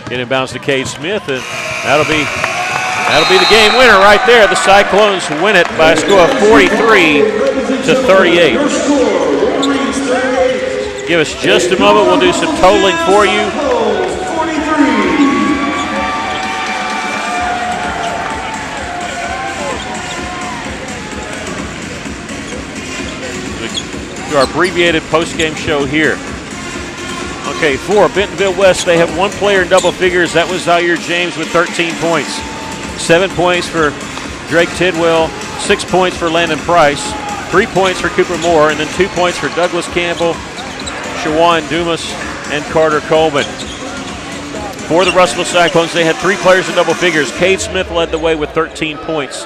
Getting inbounds to Cade Smith, and that'll be the game winner right there. The Cyclones win it by a score of 43-38. Give us just a moment. We'll do some totaling for you. Do our abbreviated post-game show here. Okay, for Bentonville West, they have 1 player in double figures. That was Zaire James with 13 points. 7 points for Drake Tidwell, 6 points for Landon Price, 3 points for Cooper Moore, and then 2 points for Douglas Campbell, Shawan Dumas, and Carter Coleman. For the Russellville Cyclones, they had 3 players in double figures. Cade Smith led the way with 13 points.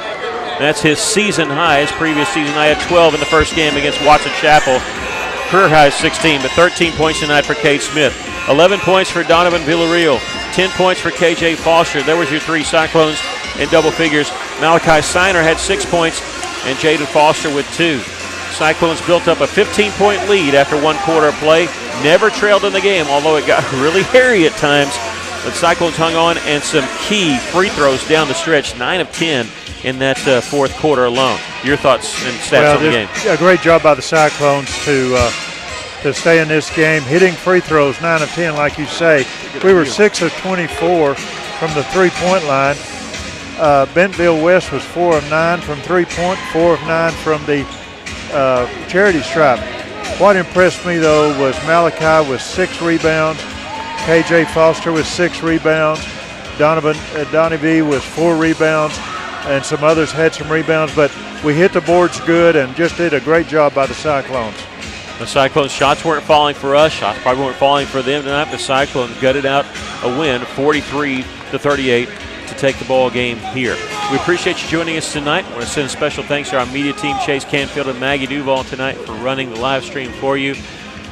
That's his season high. His previous season high had 12 in the first game against Watson Chapel. Career high is 16, but 13 points tonight for Cade Smith. 11 points for Donovan Villarreal. 10 points for KJ Foster. There was your 3 Cyclones in double figures. Malachi Steiner had 6 points, and Jaden Foster with 2. Cyclones built up a 15-point lead after 1 quarter of play. Never trailed in the game, although it got really hairy at times. But Cyclones hung on, and some key free throws down the stretch, 9 of 10 in that 4th quarter alone. Your thoughts and stats on the game? A great job by the Cyclones to stay in this game, hitting free throws, 9 of 10, like you say. We were 6 of 24 from the three-point line. Bentonville West was 4 of 9 from three-point, 4 of 9 from the charity stripe. What impressed me, though, was Malachi with 6 rebounds, KJ Foster with 6 rebounds, Donnie V with 4 rebounds, and some others had some rebounds, but we hit the boards good and just did a great job by the Cyclones. The Cyclones' shots weren't falling for us. Shots probably weren't falling for them tonight. The Cyclones gutted out a win, 43-38, to take the ball game here. We appreciate you joining us tonight. I want to send special thanks to our media team, Chase Canfield and Maggie Duval, tonight for running the live stream for you.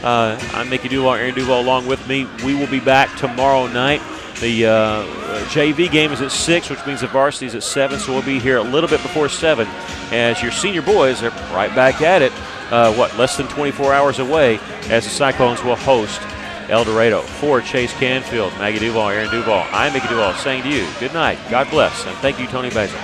I'm Mickey Duval, Aaron Duval along with me. We will be back tomorrow night. The JV game is at 6, which means the varsity is at 7, so we'll be here a little bit before 7 as your senior boys are right back at it, less than 24 hours away, as the Cyclones will host El Dorado. For Chase Canfield, Maggie Duval, Aaron Duval, I'm Mickey Duval saying to you, good night, God bless, and thank you, Tony Basil.